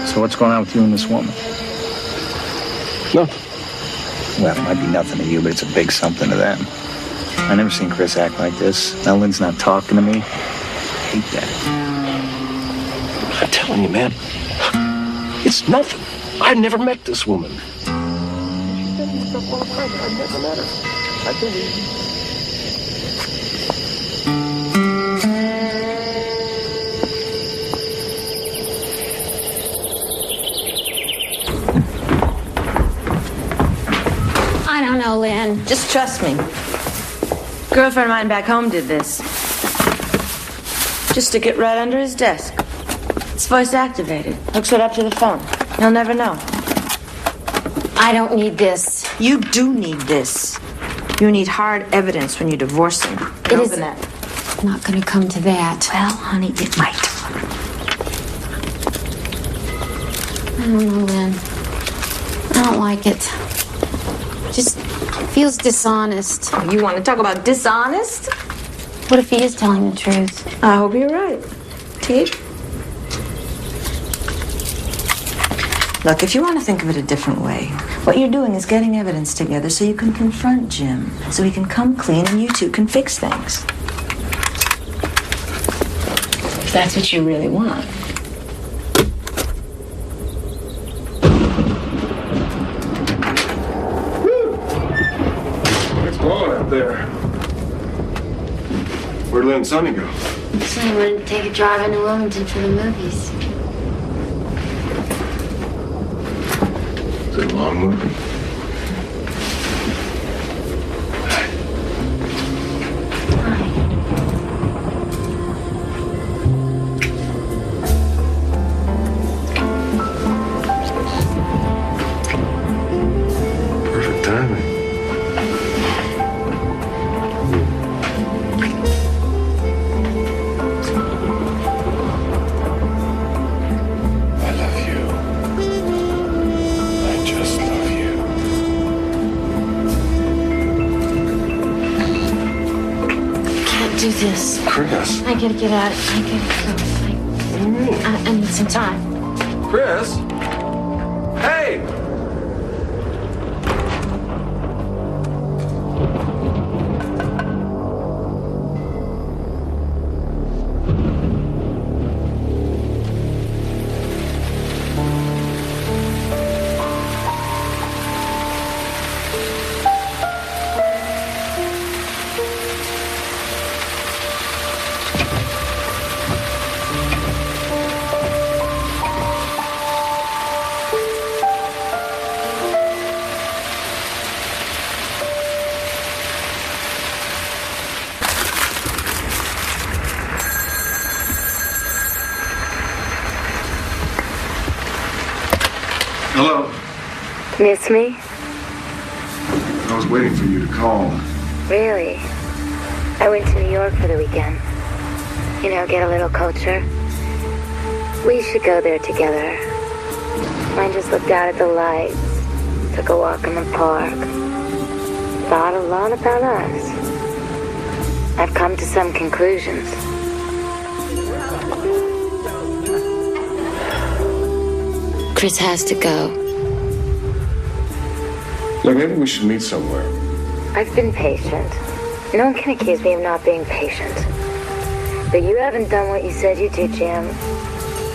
So what's going on with you and this woman? Nothing. Well, it might be nothing to you, but it's a big something to them. I never seen Chris act like this. Now Lynn's not talking to me. I hate that. I'm telling you, man. It's nothing. I've never met this woman. I've never met her. I believe you. I don't know, Lynn. Just trust me. Girlfriend of mine back home did this. Just stick it right under his desk. It's voice activated. Hooks it up to the phone. He'll never know. I don't need this. You do need this. You need hard evidence when you divorce him. It is not going to come to that. Well, honey, it might. I don't know, Lynn. I don't like it. Just feels dishonest. You want to talk about dishonest? What if he is telling the truth? I hope you're right. Teeth? Look, if you want to think of it a different way, what you're doing is getting evidence together so you can confront Jim, so he can come clean and you two can fix things. If that's what you really want. What's going on up there? Where'd Lynn and Sonny go? So I wanted to take a drive into Wilmington for the movies. Is it a long movie? Perfect timing. I love you. I just love you. Can't do this. Chris. I gotta get out. I gotta go. What do you mean? I need some time. Chris? Hey! Hello. Miss me? I was waiting for you to call. Really? I went to New York for the weekend. You know, get a little culture. We should go there together. I just looked out at the lights, took a walk in the park, thought a lot about us. I've come to some conclusions. Chris has to go. Look, maybe we should meet somewhere. I've been patient. No one can accuse me of not being patient. But you haven't done what you said you'd do, Jim.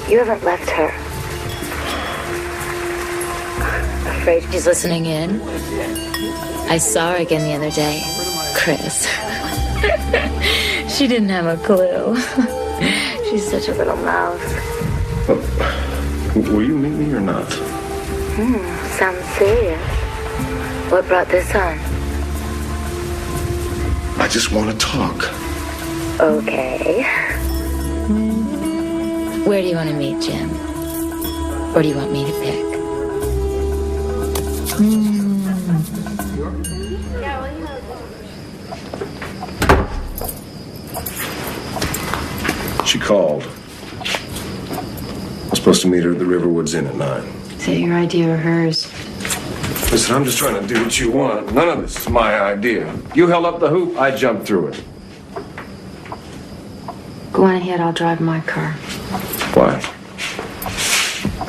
You haven't left her. Afraid she's listening in? I saw her again the other day. Chris. She didn't have a clue. She's such a little mouse. Will you meet me or not? Sounds serious. What brought this on? I just want to talk. Okay. Where do you want to meet, Jim? Or do you want me to pick? She called. I was supposed to meet her at the Riverwoods Inn at 9. Is that your idea or hers? Listen, I'm just trying to do what you want. None of this is my idea. You held up the hoop, I jumped through it. Go on ahead, I'll drive my car. Why?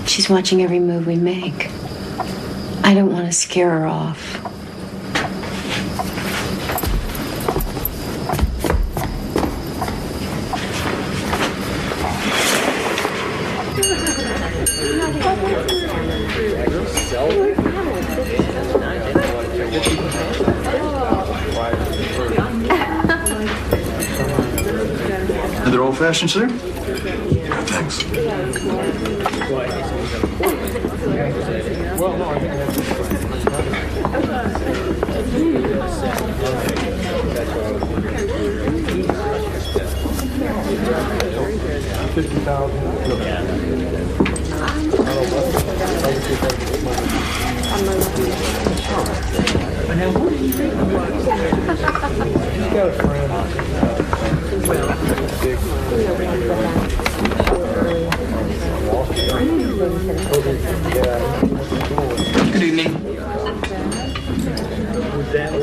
She's watching every move we make. I don't want to scare her off. Another old-fashioned, sir? Thanks. Good evening.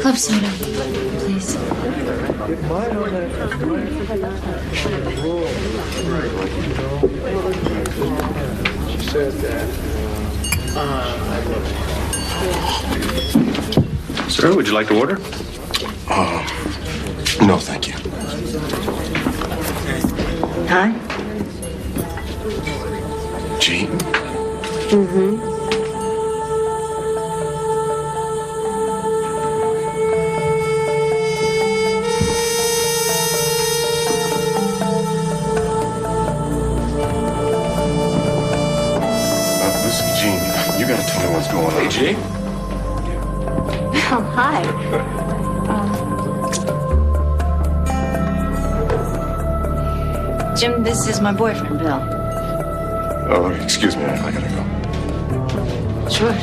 Club soda, please. She said that. Sir, would you like to order? No, thank you. Hi. Jean? Mm-hmm. Listen, Jean, you gotta tell me what's going on. Hey, Jean? Oh, hi. Jim, this is my boyfriend, Bill. Oh, excuse me, I gotta go. Sure.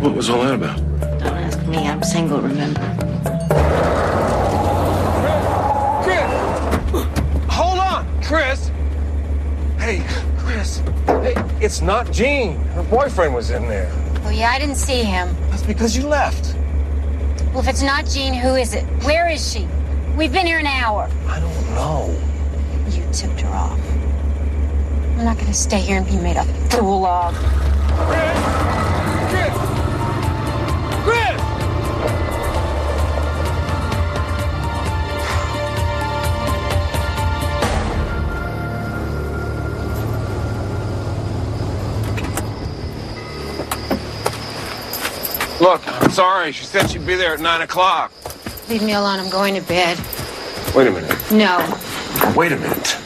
What was all that about? Don't ask me. I'm single, remember? Chris! Hold on, Chris! Hey, Chris. Hey, it's not Jean. Her boyfriend was in there. Oh, yeah, I didn't see him. That's because you left. Well, if it's not Jean, who is it? Where is she? We've been here an hour. I don't know. You tipped her off. I'm not gonna stay here and be made a fool of. Chris! Look, I'm sorry. She said she'd be there at 9 o'clock. Leave me alone. I'm going to bed. Wait a minute. No. Wait a minute.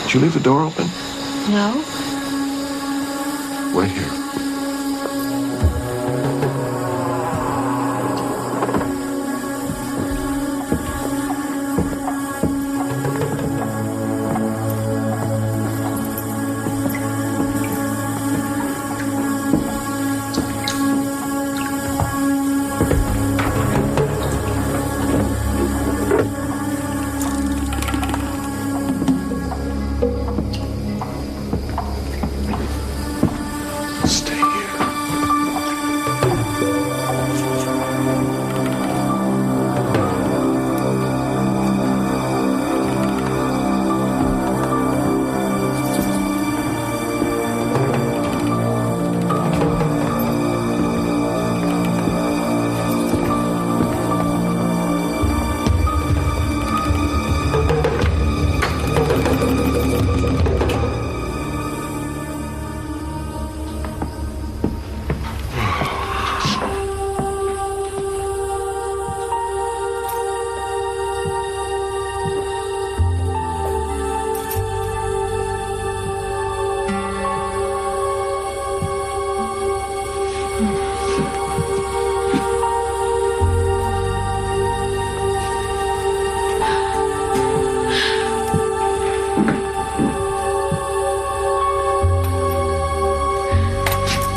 Did you leave the door open? No? Wait here.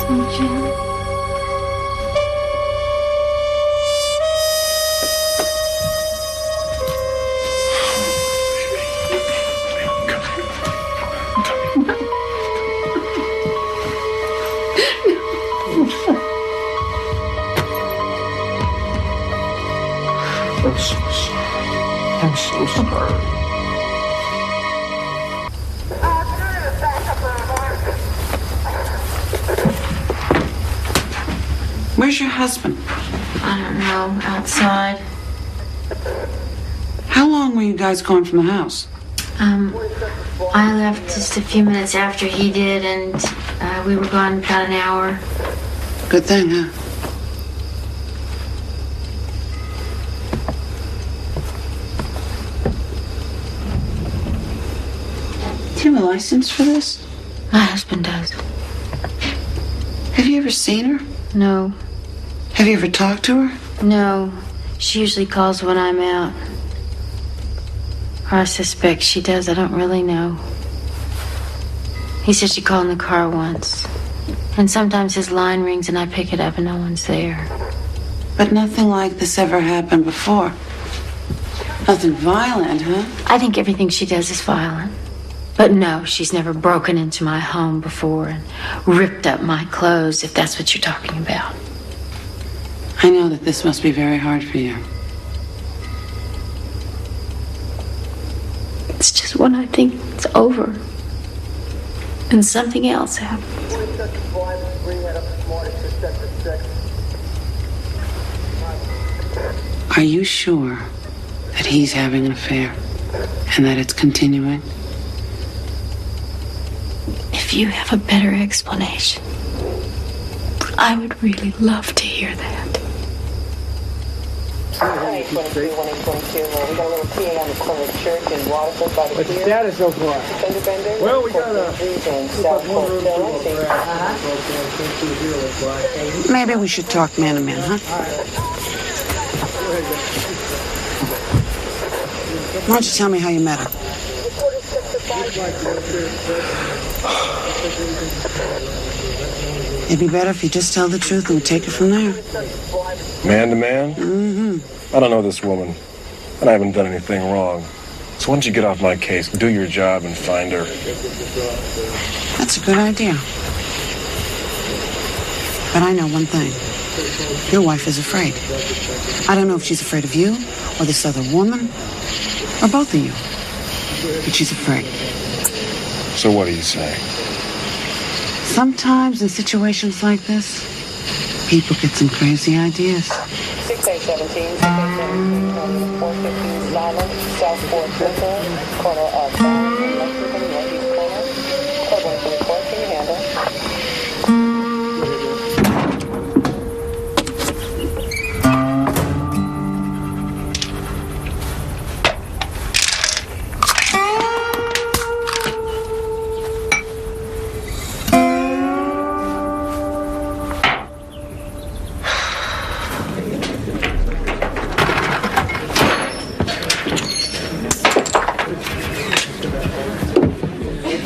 Oh, Jim. I'm so sorry. Where's your husband? I don't know. Outside. How long were you guys gone from the house? I left just a few minutes after he did, and we were gone about an hour. Good thing, huh? Do you have a license for this? My husband does. Have you ever seen her? No. Have you ever talked to her? No. She usually calls when I'm out. Or I suspect she does. I don't really know. He said she called in the car once. And sometimes his line rings and I pick it up and no one's there. But nothing like this ever happened before. Nothing violent, huh? I think everything she does is violent. But no, she's never broken into my home before and ripped up my clothes, if that's what you're talking about. I know that this must be very hard for you. It's just when I think it's over and something else happens. Are you sure that he's having an affair and that it's continuing? If you have a better explanation, I would really love to hear that. 2022, 122. We got a little PA on the corner of Church in Waterford by the What's the status so far? Well, we got a Maybe we should talk man to man, huh? Why don't you tell me how you met her? It'd be better if you just tell the truth and we take it from there. Man to man? Mm-hmm. I don't know this woman, and I haven't done anything wrong. So why don't you get off my case, do your job, and find her? That's a good idea. But I know one thing. Your wife is afraid. I don't know if she's afraid of you, or this other woman, or both of you. But she's afraid. So what do you say? Sometimes in situations like this, people get some crazy ideas. 6817, 6817, 415 Island, South 4th Circle, corner of South and Mexican, northeast corner. Code 1 for report, can you handle?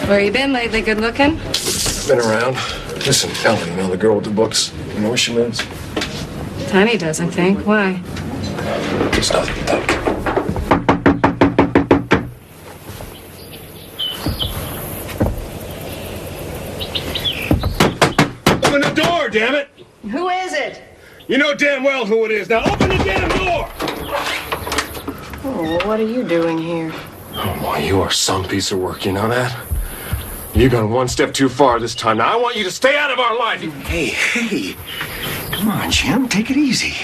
Where you been lately? Good looking? Been around. Listen, Ellie, you know the girl with the books? You know where she lives? Tiny does, I think. Why? It's nothing, though. Open the door, damn it! Who is it? You know damn well who it is. Now open the damn door! Oh, well, what are you doing here? Oh, boy, you are some piece of work, you know that? You've gone one step too far this time. Now, I want you to stay out of our life. Hey. Come on, Jim. Take it easy.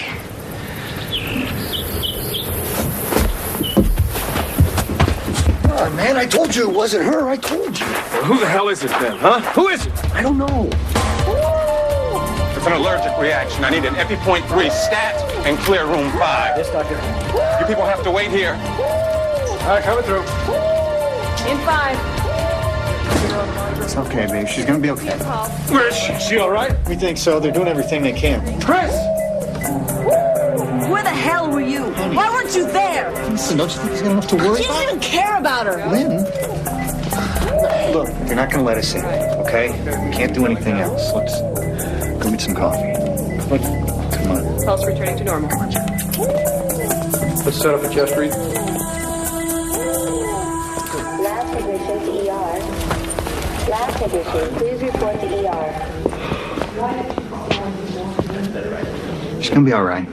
Come on, man. I told you it wasn't her. I told you. Well, who the hell is it then, huh? Who is it? I don't know. It's an allergic reaction. I need an EpiPoint 3 stat and clear room 5. Yes, doctor. You people have to wait here. All right, coming through. In 5. It's okay, babe. She's gonna be okay. Where is she? She all right? We think so. They're doing everything they can. Chris! Where the hell were you? Why weren't you there? Listen, don't you think he's got enough to worry You about? don't even care about her. Lynn? Look, you're not going to let us in, okay? We can't do anything else. Let's go get some coffee. Come on. Pulse returning to normal. Let's set up a chest read. Last admission to ER. Last admission, please report to ER. She's going to be all right.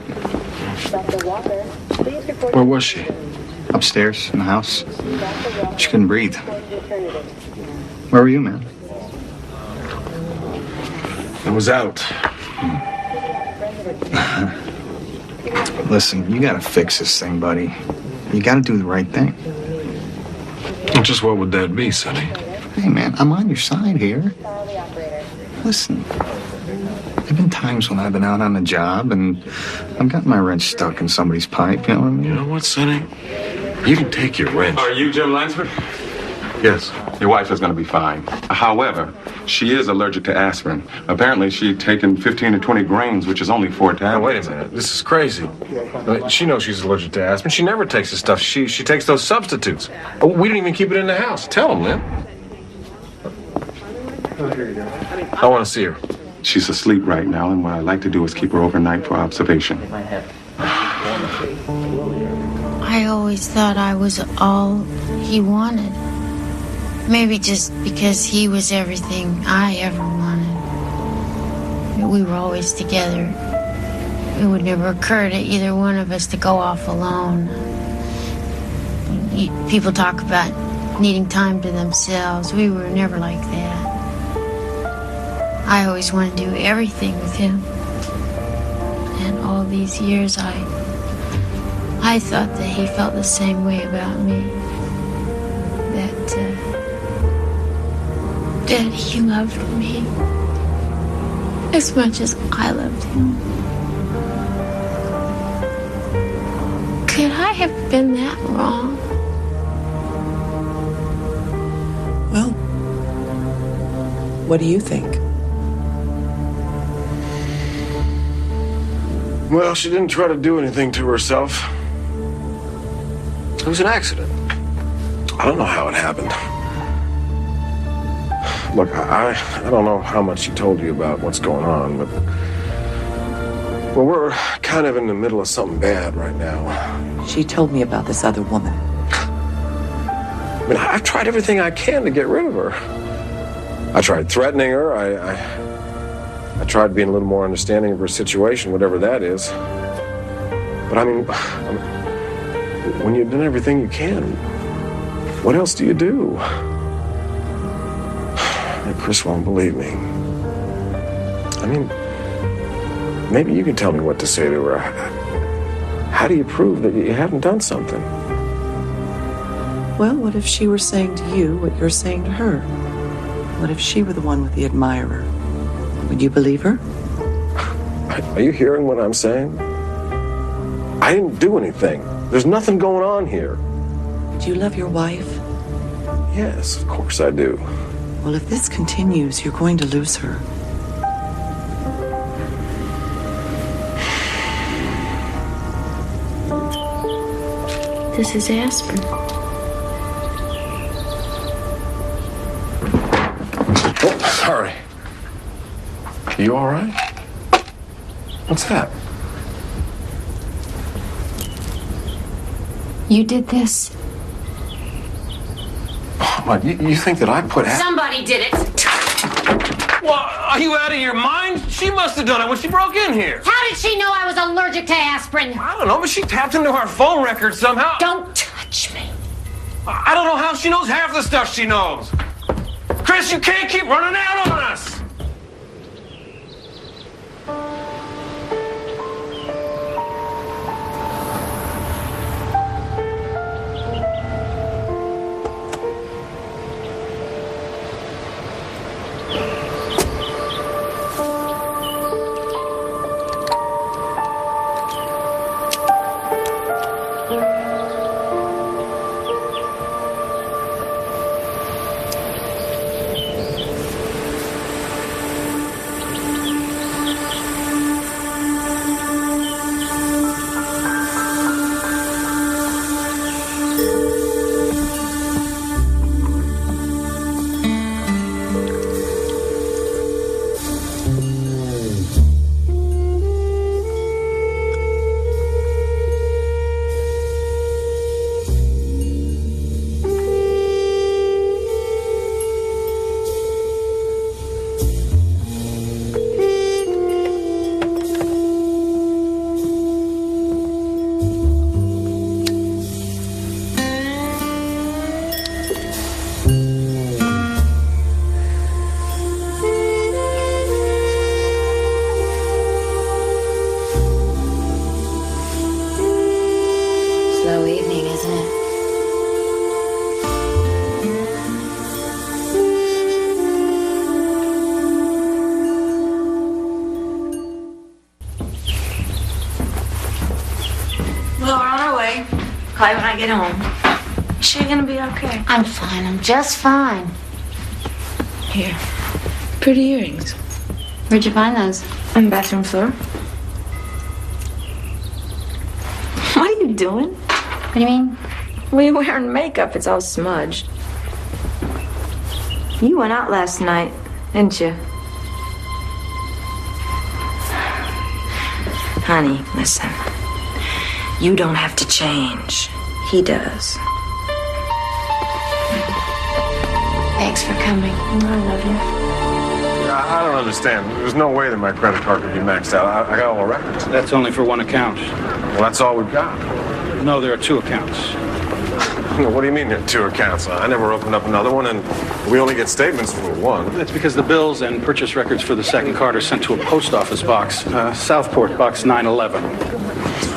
Dr. Walker, please report. Where was she? Upstairs in the house. She couldn't breathe. Where were you, man? I was out. Listen, you gotta fix this thing, buddy. You gotta do the right thing. Just what would that be, Sonny? Hey, man, I'm on your side here. Listen, there've been times when I've been out on the job and I've got my wrench stuck in somebody's pipe, you know what I mean? You know what, Sonny? You can take your wrench. Are you Jim Lansford? Yes. Your wife is going to be fine. However, she is allergic to aspirin. Apparently, she'd taken 15 to 20 grains, which is only 4 tablets. Now, wait a minute. This is crazy. She knows she's allergic to aspirin. She never takes the stuff. She takes those substitutes. We didn't even keep it in the house. Tell them, Lynn. I want to see her. She's asleep right now, and what I'd like to do is keep her overnight for observation. I always thought I was all he wanted. Maybe just because he was everything I ever wanted. We were always together. It would never occur to either one of us to go off alone. People talk about needing time to themselves. We were never like that. I always wanted to do everything with him. And all these years, I thought that he felt the same way about me. That he loved me as much as I loved him. Could I have been that wrong? Well, what do you think? Well, she didn't try to do anything to herself. It was an accident. I don't know how it happened. Look, I don't know how much she told you about what's going on, but... Well, we're kind of in the middle of something bad right now. She told me about this other woman. I mean, I've tried everything I can to get rid of her. I tried threatening her. I tried being a little more understanding of her situation, whatever that is. But I mean, when you've done everything you can, what else do you do? Chris won't believe me. I mean, maybe you can tell me what to say to her. How do you prove that you haven't done something? Well, what if she were saying to you what you're saying to her? What if she were the one with the admirer? Would you believe her? Are you hearing what I'm saying? I didn't do anything. There's nothing going on here. Do you love your wife? Yes, of course I do. Well, if this continues, you're going to lose her. This is aspirin. Oh, sorry. You all right? What's that? You did this. What, you think that I put... Somebody did it. Well, are you out of your mind? She must have done it when she broke in here. How did she know I was allergic to aspirin? I don't know, but she tapped into her phone record somehow. Don't touch me. I don't know how she knows half the stuff she knows. Chris, you can't keep running out on us. Call you when I get home. You sure you're gonna be okay? I'm fine. I'm just fine. Here. Pretty earrings. Where'd you find those? On the bathroom floor. What are you doing? What do you mean? Well, you're wearing makeup. It's all smudged. You went out last night, didn't you? Honey, listen. You don't have to change. He does. Thanks for coming. I love you. I don't understand. There's no way that my credit card could be maxed out. I got all the records. That's only for one account. Well, that's all we've got. No, there are two accounts. What do you mean there are two accounts? I never opened up another one, and we only get statements for one. That's because the bills and purchase records for the second card are sent to a post office box, Southport, box 911.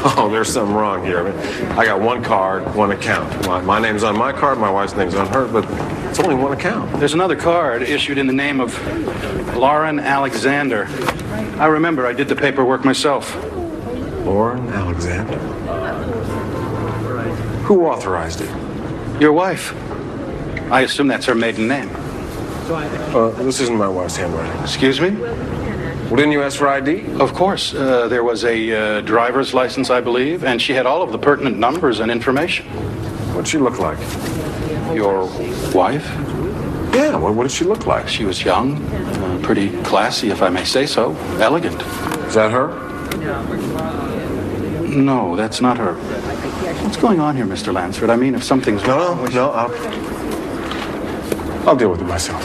Oh, there's something wrong here. I got one card, one account. My name's on my card, my wife's name's on her, but it's only one account. There's another card issued in the name of Lauren Alexander. I remember I did the paperwork myself. Lauren Alexander? Who authorized it? Your wife. I assume that's her maiden name. This isn't my wife's handwriting. Excuse me? Well, didn't you ask for ID? Of course. There was a driver's license, I believe, and she had all of the pertinent numbers and information. What'd she look like? Your wife? Yeah, what did she look like? She was young, pretty classy, if I may say so. Elegant. Is that her? No, that's not her. What's going on here, Mr. Lansford? I mean, if something's wrong... No, I'll deal with it myself.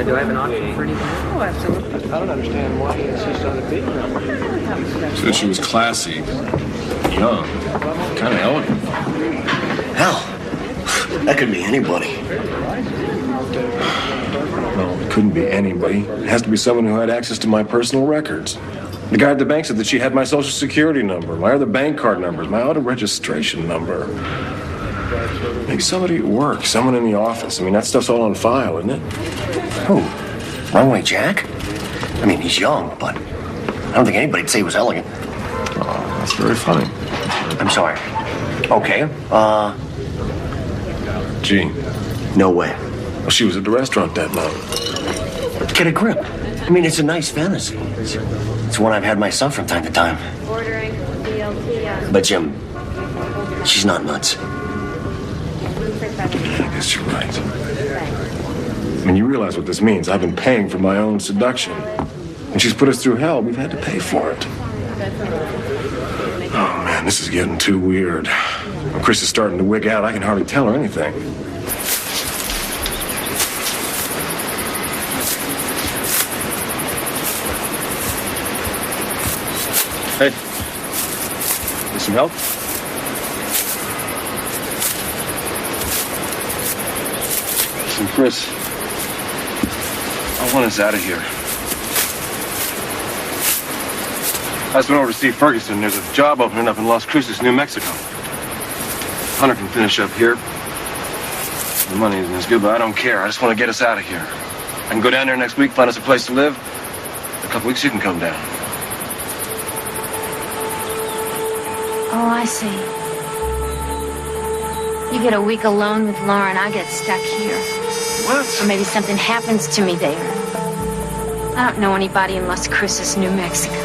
Do I have an option for anything? Oh, absolutely. I don't understand why he insists on it being that. Said she was classy, young, kind of elegant. Hell, that could be anybody. No, it couldn't be anybody. It has to be someone who had access to my personal records. The guy at the bank said that she had my social security number, my other bank card numbers, my auto registration number. Maybe somebody at work, someone in the office. I mean, that stuff's all on file, isn't it? Who? Wrong way, Jack? I mean, he's young, but I don't think anybody'd say he was elegant. Oh, that's very funny. I'm sorry. Okay, Jean. No way. Well, she was at the restaurant that night. Get a grip. I mean, it's a nice fantasy. It's one I've had myself from time to time. Ordering BLT. But, Jim, she's not nuts. I guess you're right. I mean, you realize what this means. I've been paying for my own seduction. And she's put us through hell. We've had to pay for it. Oh, man, this is getting too weird. When Chris is starting to wig out, I can hardly tell her anything. Hey, need some help? Listen, Chris, I want us out of here. I just went over to see Ferguson. There's a job opening up in Las Cruces, New Mexico. Hunter can finish up here. The money isn't as good, but I don't care. I just want to get us out of here. I can go down there next week, find us a place to live. In a couple weeks, you can come down. Oh, I see. You get a week alone with Lauren, I get stuck here. What? Or maybe something happens to me there. I don't know anybody in Las Cruces, New Mexico.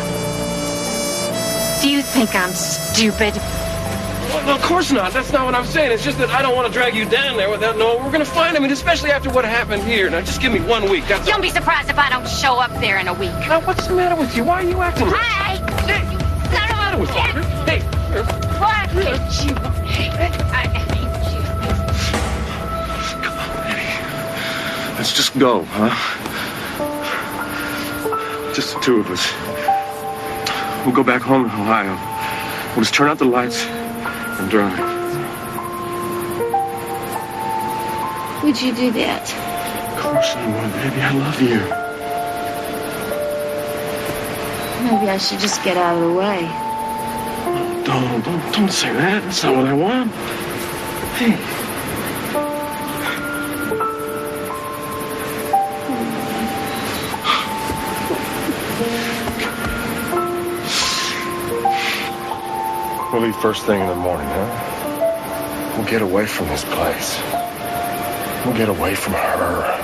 Do you think I'm stupid? Well, no, of course not. That's not what I'm saying. It's just that I don't want to drag you down there without knowing what we're going to find. I mean, especially after what happened here. Now, just give me 1 week. That's Don't be surprised if I don't show up there in a week. Now, what's the matter with you? Why are you acting like Hey! Hey, what's the matter with you? Hey, Why hate you? I hate you. come on, Eddie. Let's just go, huh? Just the two of us. We'll go back home to Ohio. We'll just turn out the lights and drive. Would you do that? Of course I would, baby. I love you. Maybe I should just get out of the way. Don't say that. That's not what I want. Hey. We'll leave first thing in the morning, huh? We'll get away from this place. We'll get away from her.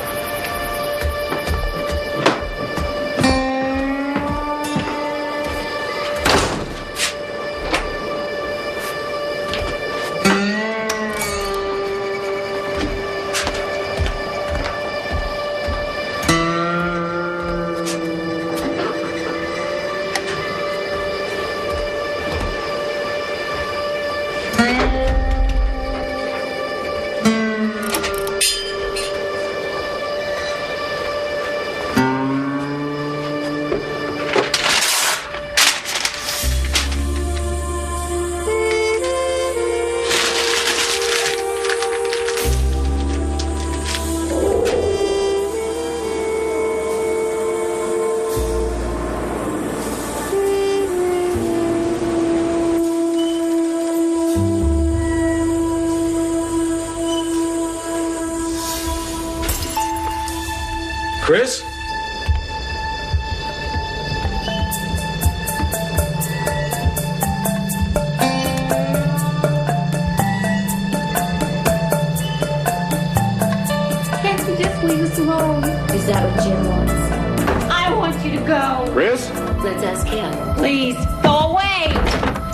Chris? Can't you just leave us alone? Is that what Jim wants? I want you to go. Chris? Let's ask him. Please, go away.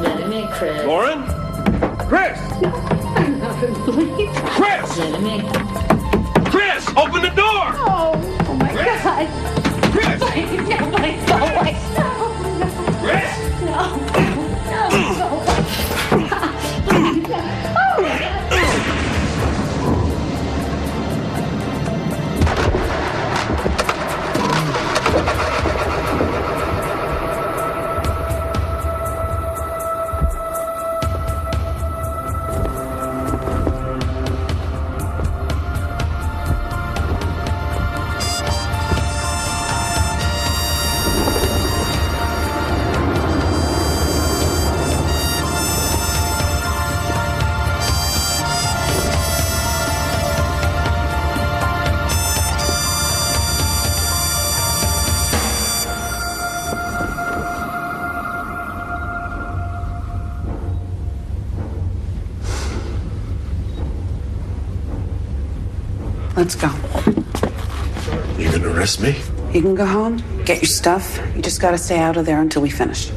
Let him in, Chris. Lauren? Chris! I'm not going to believe. Chris! Let him in. Chris! Open the door! Oh my God. Chris! Please, no, please, go away. No, no. Chris! No, no, go away. Oh my God. Let's go. You gonna arrest me? You can go home, get your stuff. You just gotta stay out of there until we finish.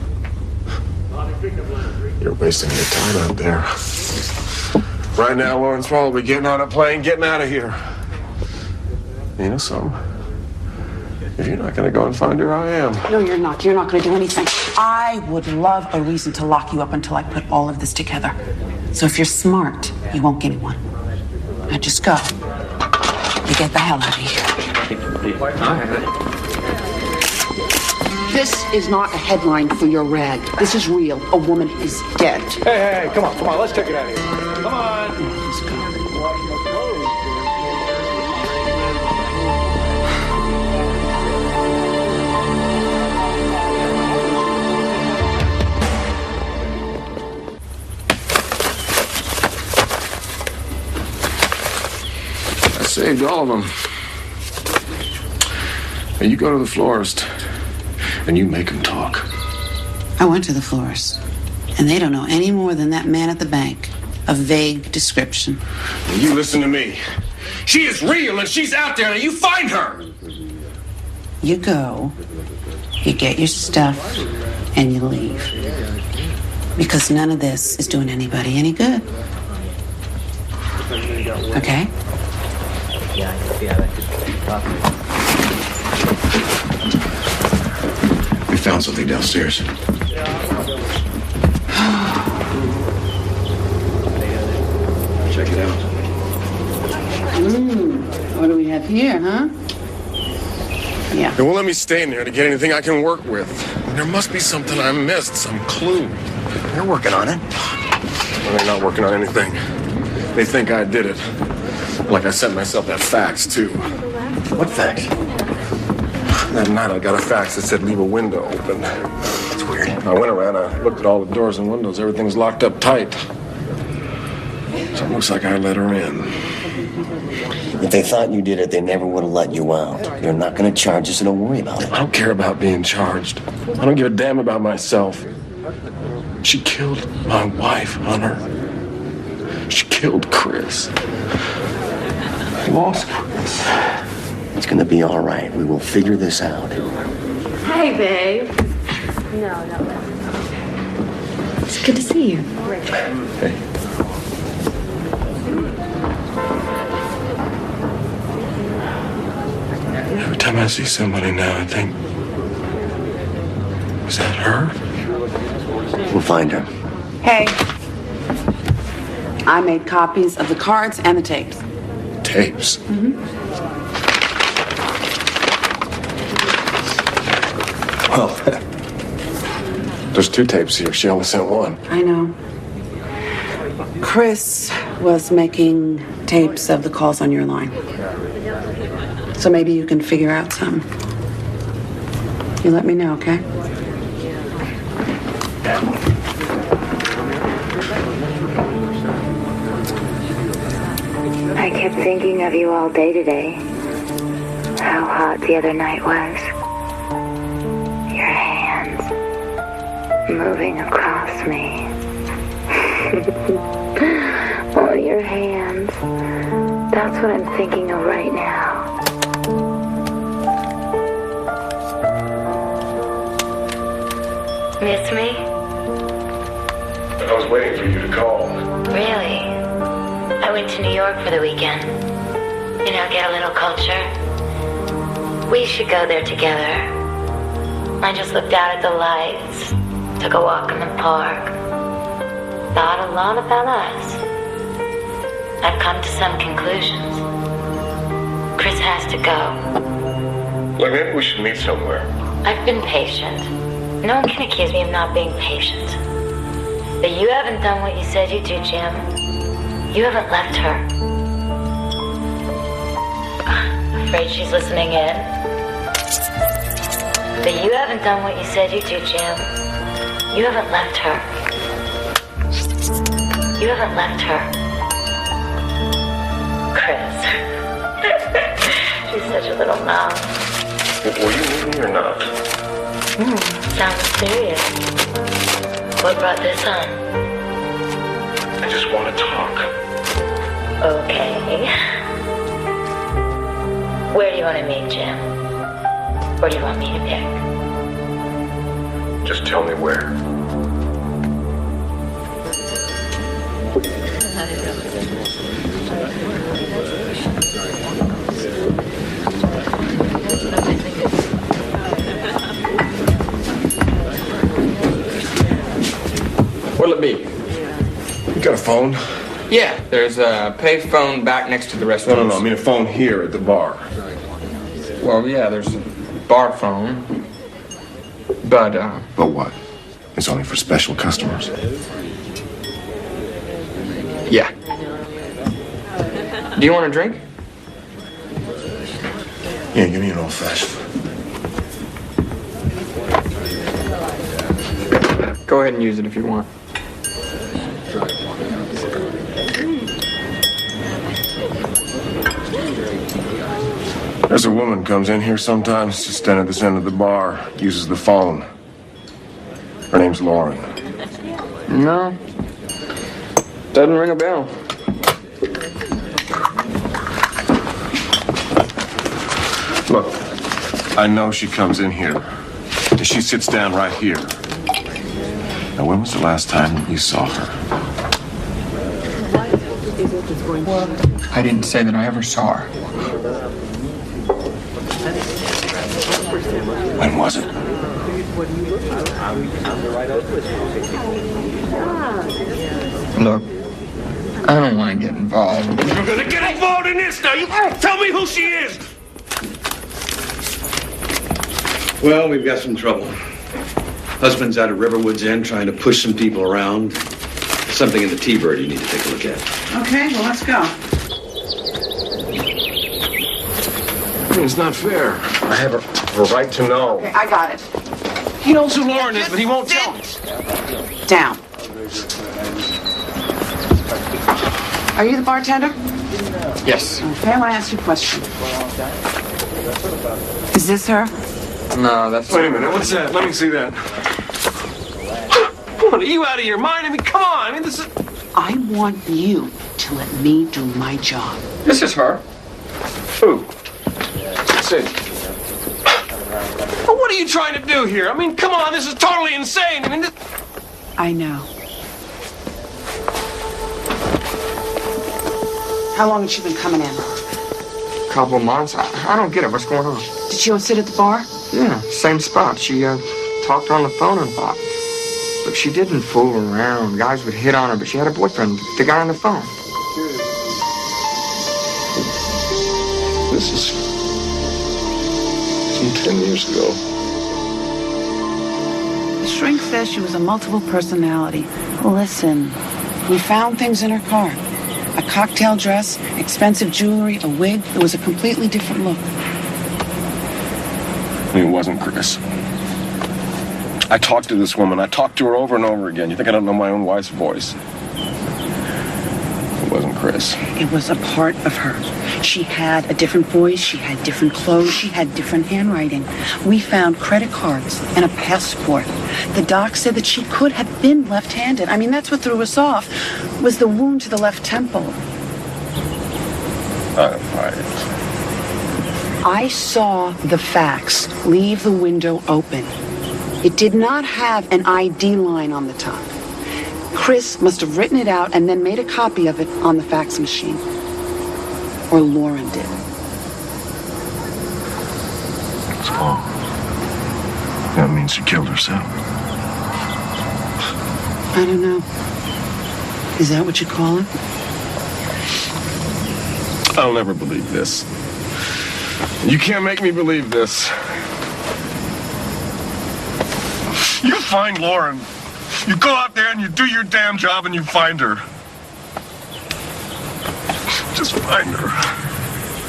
You're wasting your time out there. Right now, Lauren's probably getting on a plane, getting out of here. You know something? If you're not gonna go and find her, I am. No, you're not. You're not gonna do anything. I would love a reason to lock you up until I put all of this together. So if you're smart, you won't give me one. Now just go. You get the hell out of here. This is not a headline for your rag. This is real. A woman is dead. Hey, come on, let's take it out of here. Come on. Let's go. Saved all of them. Now you go to the florist and you make him talk. I went to the florist, and they don't know any more than that man at the bank. A vague description. Now you listen to me. She is real and she's out there and you find her. You go, you get your stuff, and you leave. Because none of this is doing anybody any good. Okay? We found something downstairs. Check it out. What do we have here, huh? Yeah. They won't let me stay in there to get anything I can work with. There must be something I missed, some clue. They're working on it. Well, they're not working on anything. They think I did it. Like I sent myself that fax, too. What fax? That night I got a fax that said leave a window open. That's weird. I went around, I looked at all the doors and windows. Everything's locked up tight. So it looks like I let her in. If they thought you did it, they never would have let you out. They're not going to charge us, so don't worry about it. I don't care about being charged. I don't give a damn about myself. She killed my wife, Hunter. She killed Chris. I lost Chris. It's going to be all right. We will figure this out. Hey, babe. No. It's good to see you. Hey. Every time I see somebody now, I think, is that her? We'll find her. Hey. I made copies of the cards and the tapes. Tapes? Well, there's 2 tapes here. She only sent 1. I know. Chris was making tapes of the calls on your line. So maybe you can figure out some. You let me know, okay? I kept thinking of you all day today. How hot the other night was. Your hands moving across me. Oh, your hands. That's what I'm thinking of right now. Miss me? I was waiting for you to call. Really? I went to New York for the weekend. You know, get a little culture. We should go there together. I just looked out at the lights, took a walk in the park, thought a lot about us. I've come to some conclusions. Chris has to go. Look, maybe we should meet somewhere. I've been patient. No one can accuse me of not being patient. But you haven't done what you said you'd do, Jim. You haven't left her. Afraid she's listening in. But you haven't done what you said you'd do, Jim. You haven't left her. You haven't left her. Chris. She's such a little mouse. Will you meet me or not? Sounds serious. What brought this on? I just want to talk. Okay. Where do you want to meet, Jim? Or do you want me to pick? Just tell me where. What'll it be? You got a phone? Yeah, there's a pay phone back next to the restaurant. No. I mean a phone here at the bar. Well, yeah, there's a bar phone. But what? It's only for special customers. Yeah. Do you want a drink? Yeah, give me an old-fashioned. Go ahead and use it if you want. There's a woman comes in here sometimes, just stand at this end of the bar, uses the phone. Her name's Lauren. No. Doesn't ring a bell. Look, I know she comes in here. And she sits down right here. Now, when was the last time you saw her? I didn't say that I ever saw her. When was it? Look, I don't want to get involved. You're gonna get involved in this now. You tell me who she is. Well, we've got some trouble. Husband's out at Riverwoods Inn trying to push some people around. Something in the T-Bird you need to take a look at. Okay, well, let's go. mean, it's not fair. I have a right to know. Okay, I got it. He knows who Lauren is, but he won't tell me. Down. Are you the bartender? Yes. Okay, I want to ask you a question. Is this her? No, that's... Wait a minute, what's that? Let me see that. What, are you out of your mind? I mean, come on. I mean, this is... I want you to let me do my job. This is her. Who? Sid. Well, what are you trying to do here? I mean, come on, this is totally insane. I mean, this... I know. How long has she been coming in? Couple months. I don't get it. What's going on? Did she go sit at the bar? Yeah, same spot. She talked on the phone and pop. Look, she didn't fool around. Guys would hit on her, but she had a boyfriend, the guy on the phone. This is from 10 years ago. The shrink says she was a multiple personality. Listen, we found things in her car. A cocktail dress, expensive jewelry, a wig. It was a completely different look. It wasn't Chris. I talked to this woman. I talked to her over and over again. You think I don't know my own wife's voice? It wasn't Chris. It was a part of her. She had a different voice, she had different clothes, she had different handwriting. We found credit cards and a passport. The doc said that she could have been left-handed. I mean, that's what threw us off, was the wound to the left temple. I saw the fax leave the window open. It did not have an ID line on the top. Chris must have written it out and then made a copy of it on the fax machine. Or Lauren did. So, that means she killed herself. I don't know. Is that what you call it? I'll never believe this. You can't make me believe this. You find Lauren. You go out there and you do your damn job and you find her. Just find her.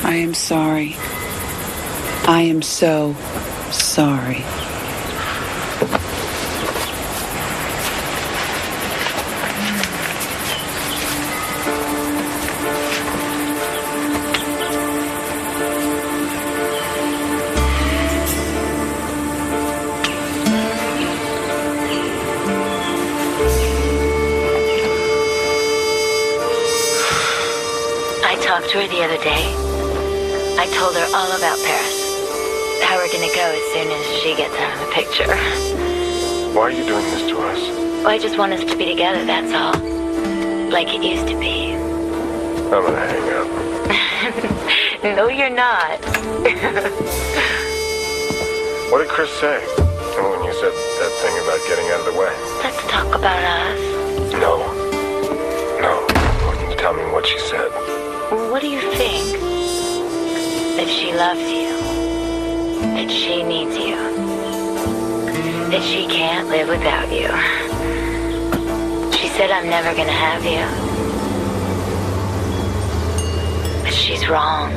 I am sorry. I am so sorry. Talked to her the other day. I told her all about Paris. How we're gonna go as soon as she gets out of the picture. Why are you doing this to us? Well, I just want us to be together, that's all. Like it used to be. I'm gonna hang up. No, you're not. What did Chris say when you said that thing about getting out of the way? Let's talk about us. No. I want you to tell me what she said. What do you think? That she loves you. That she needs you. That she can't live without you. She said I'm never gonna have you. But she's wrong.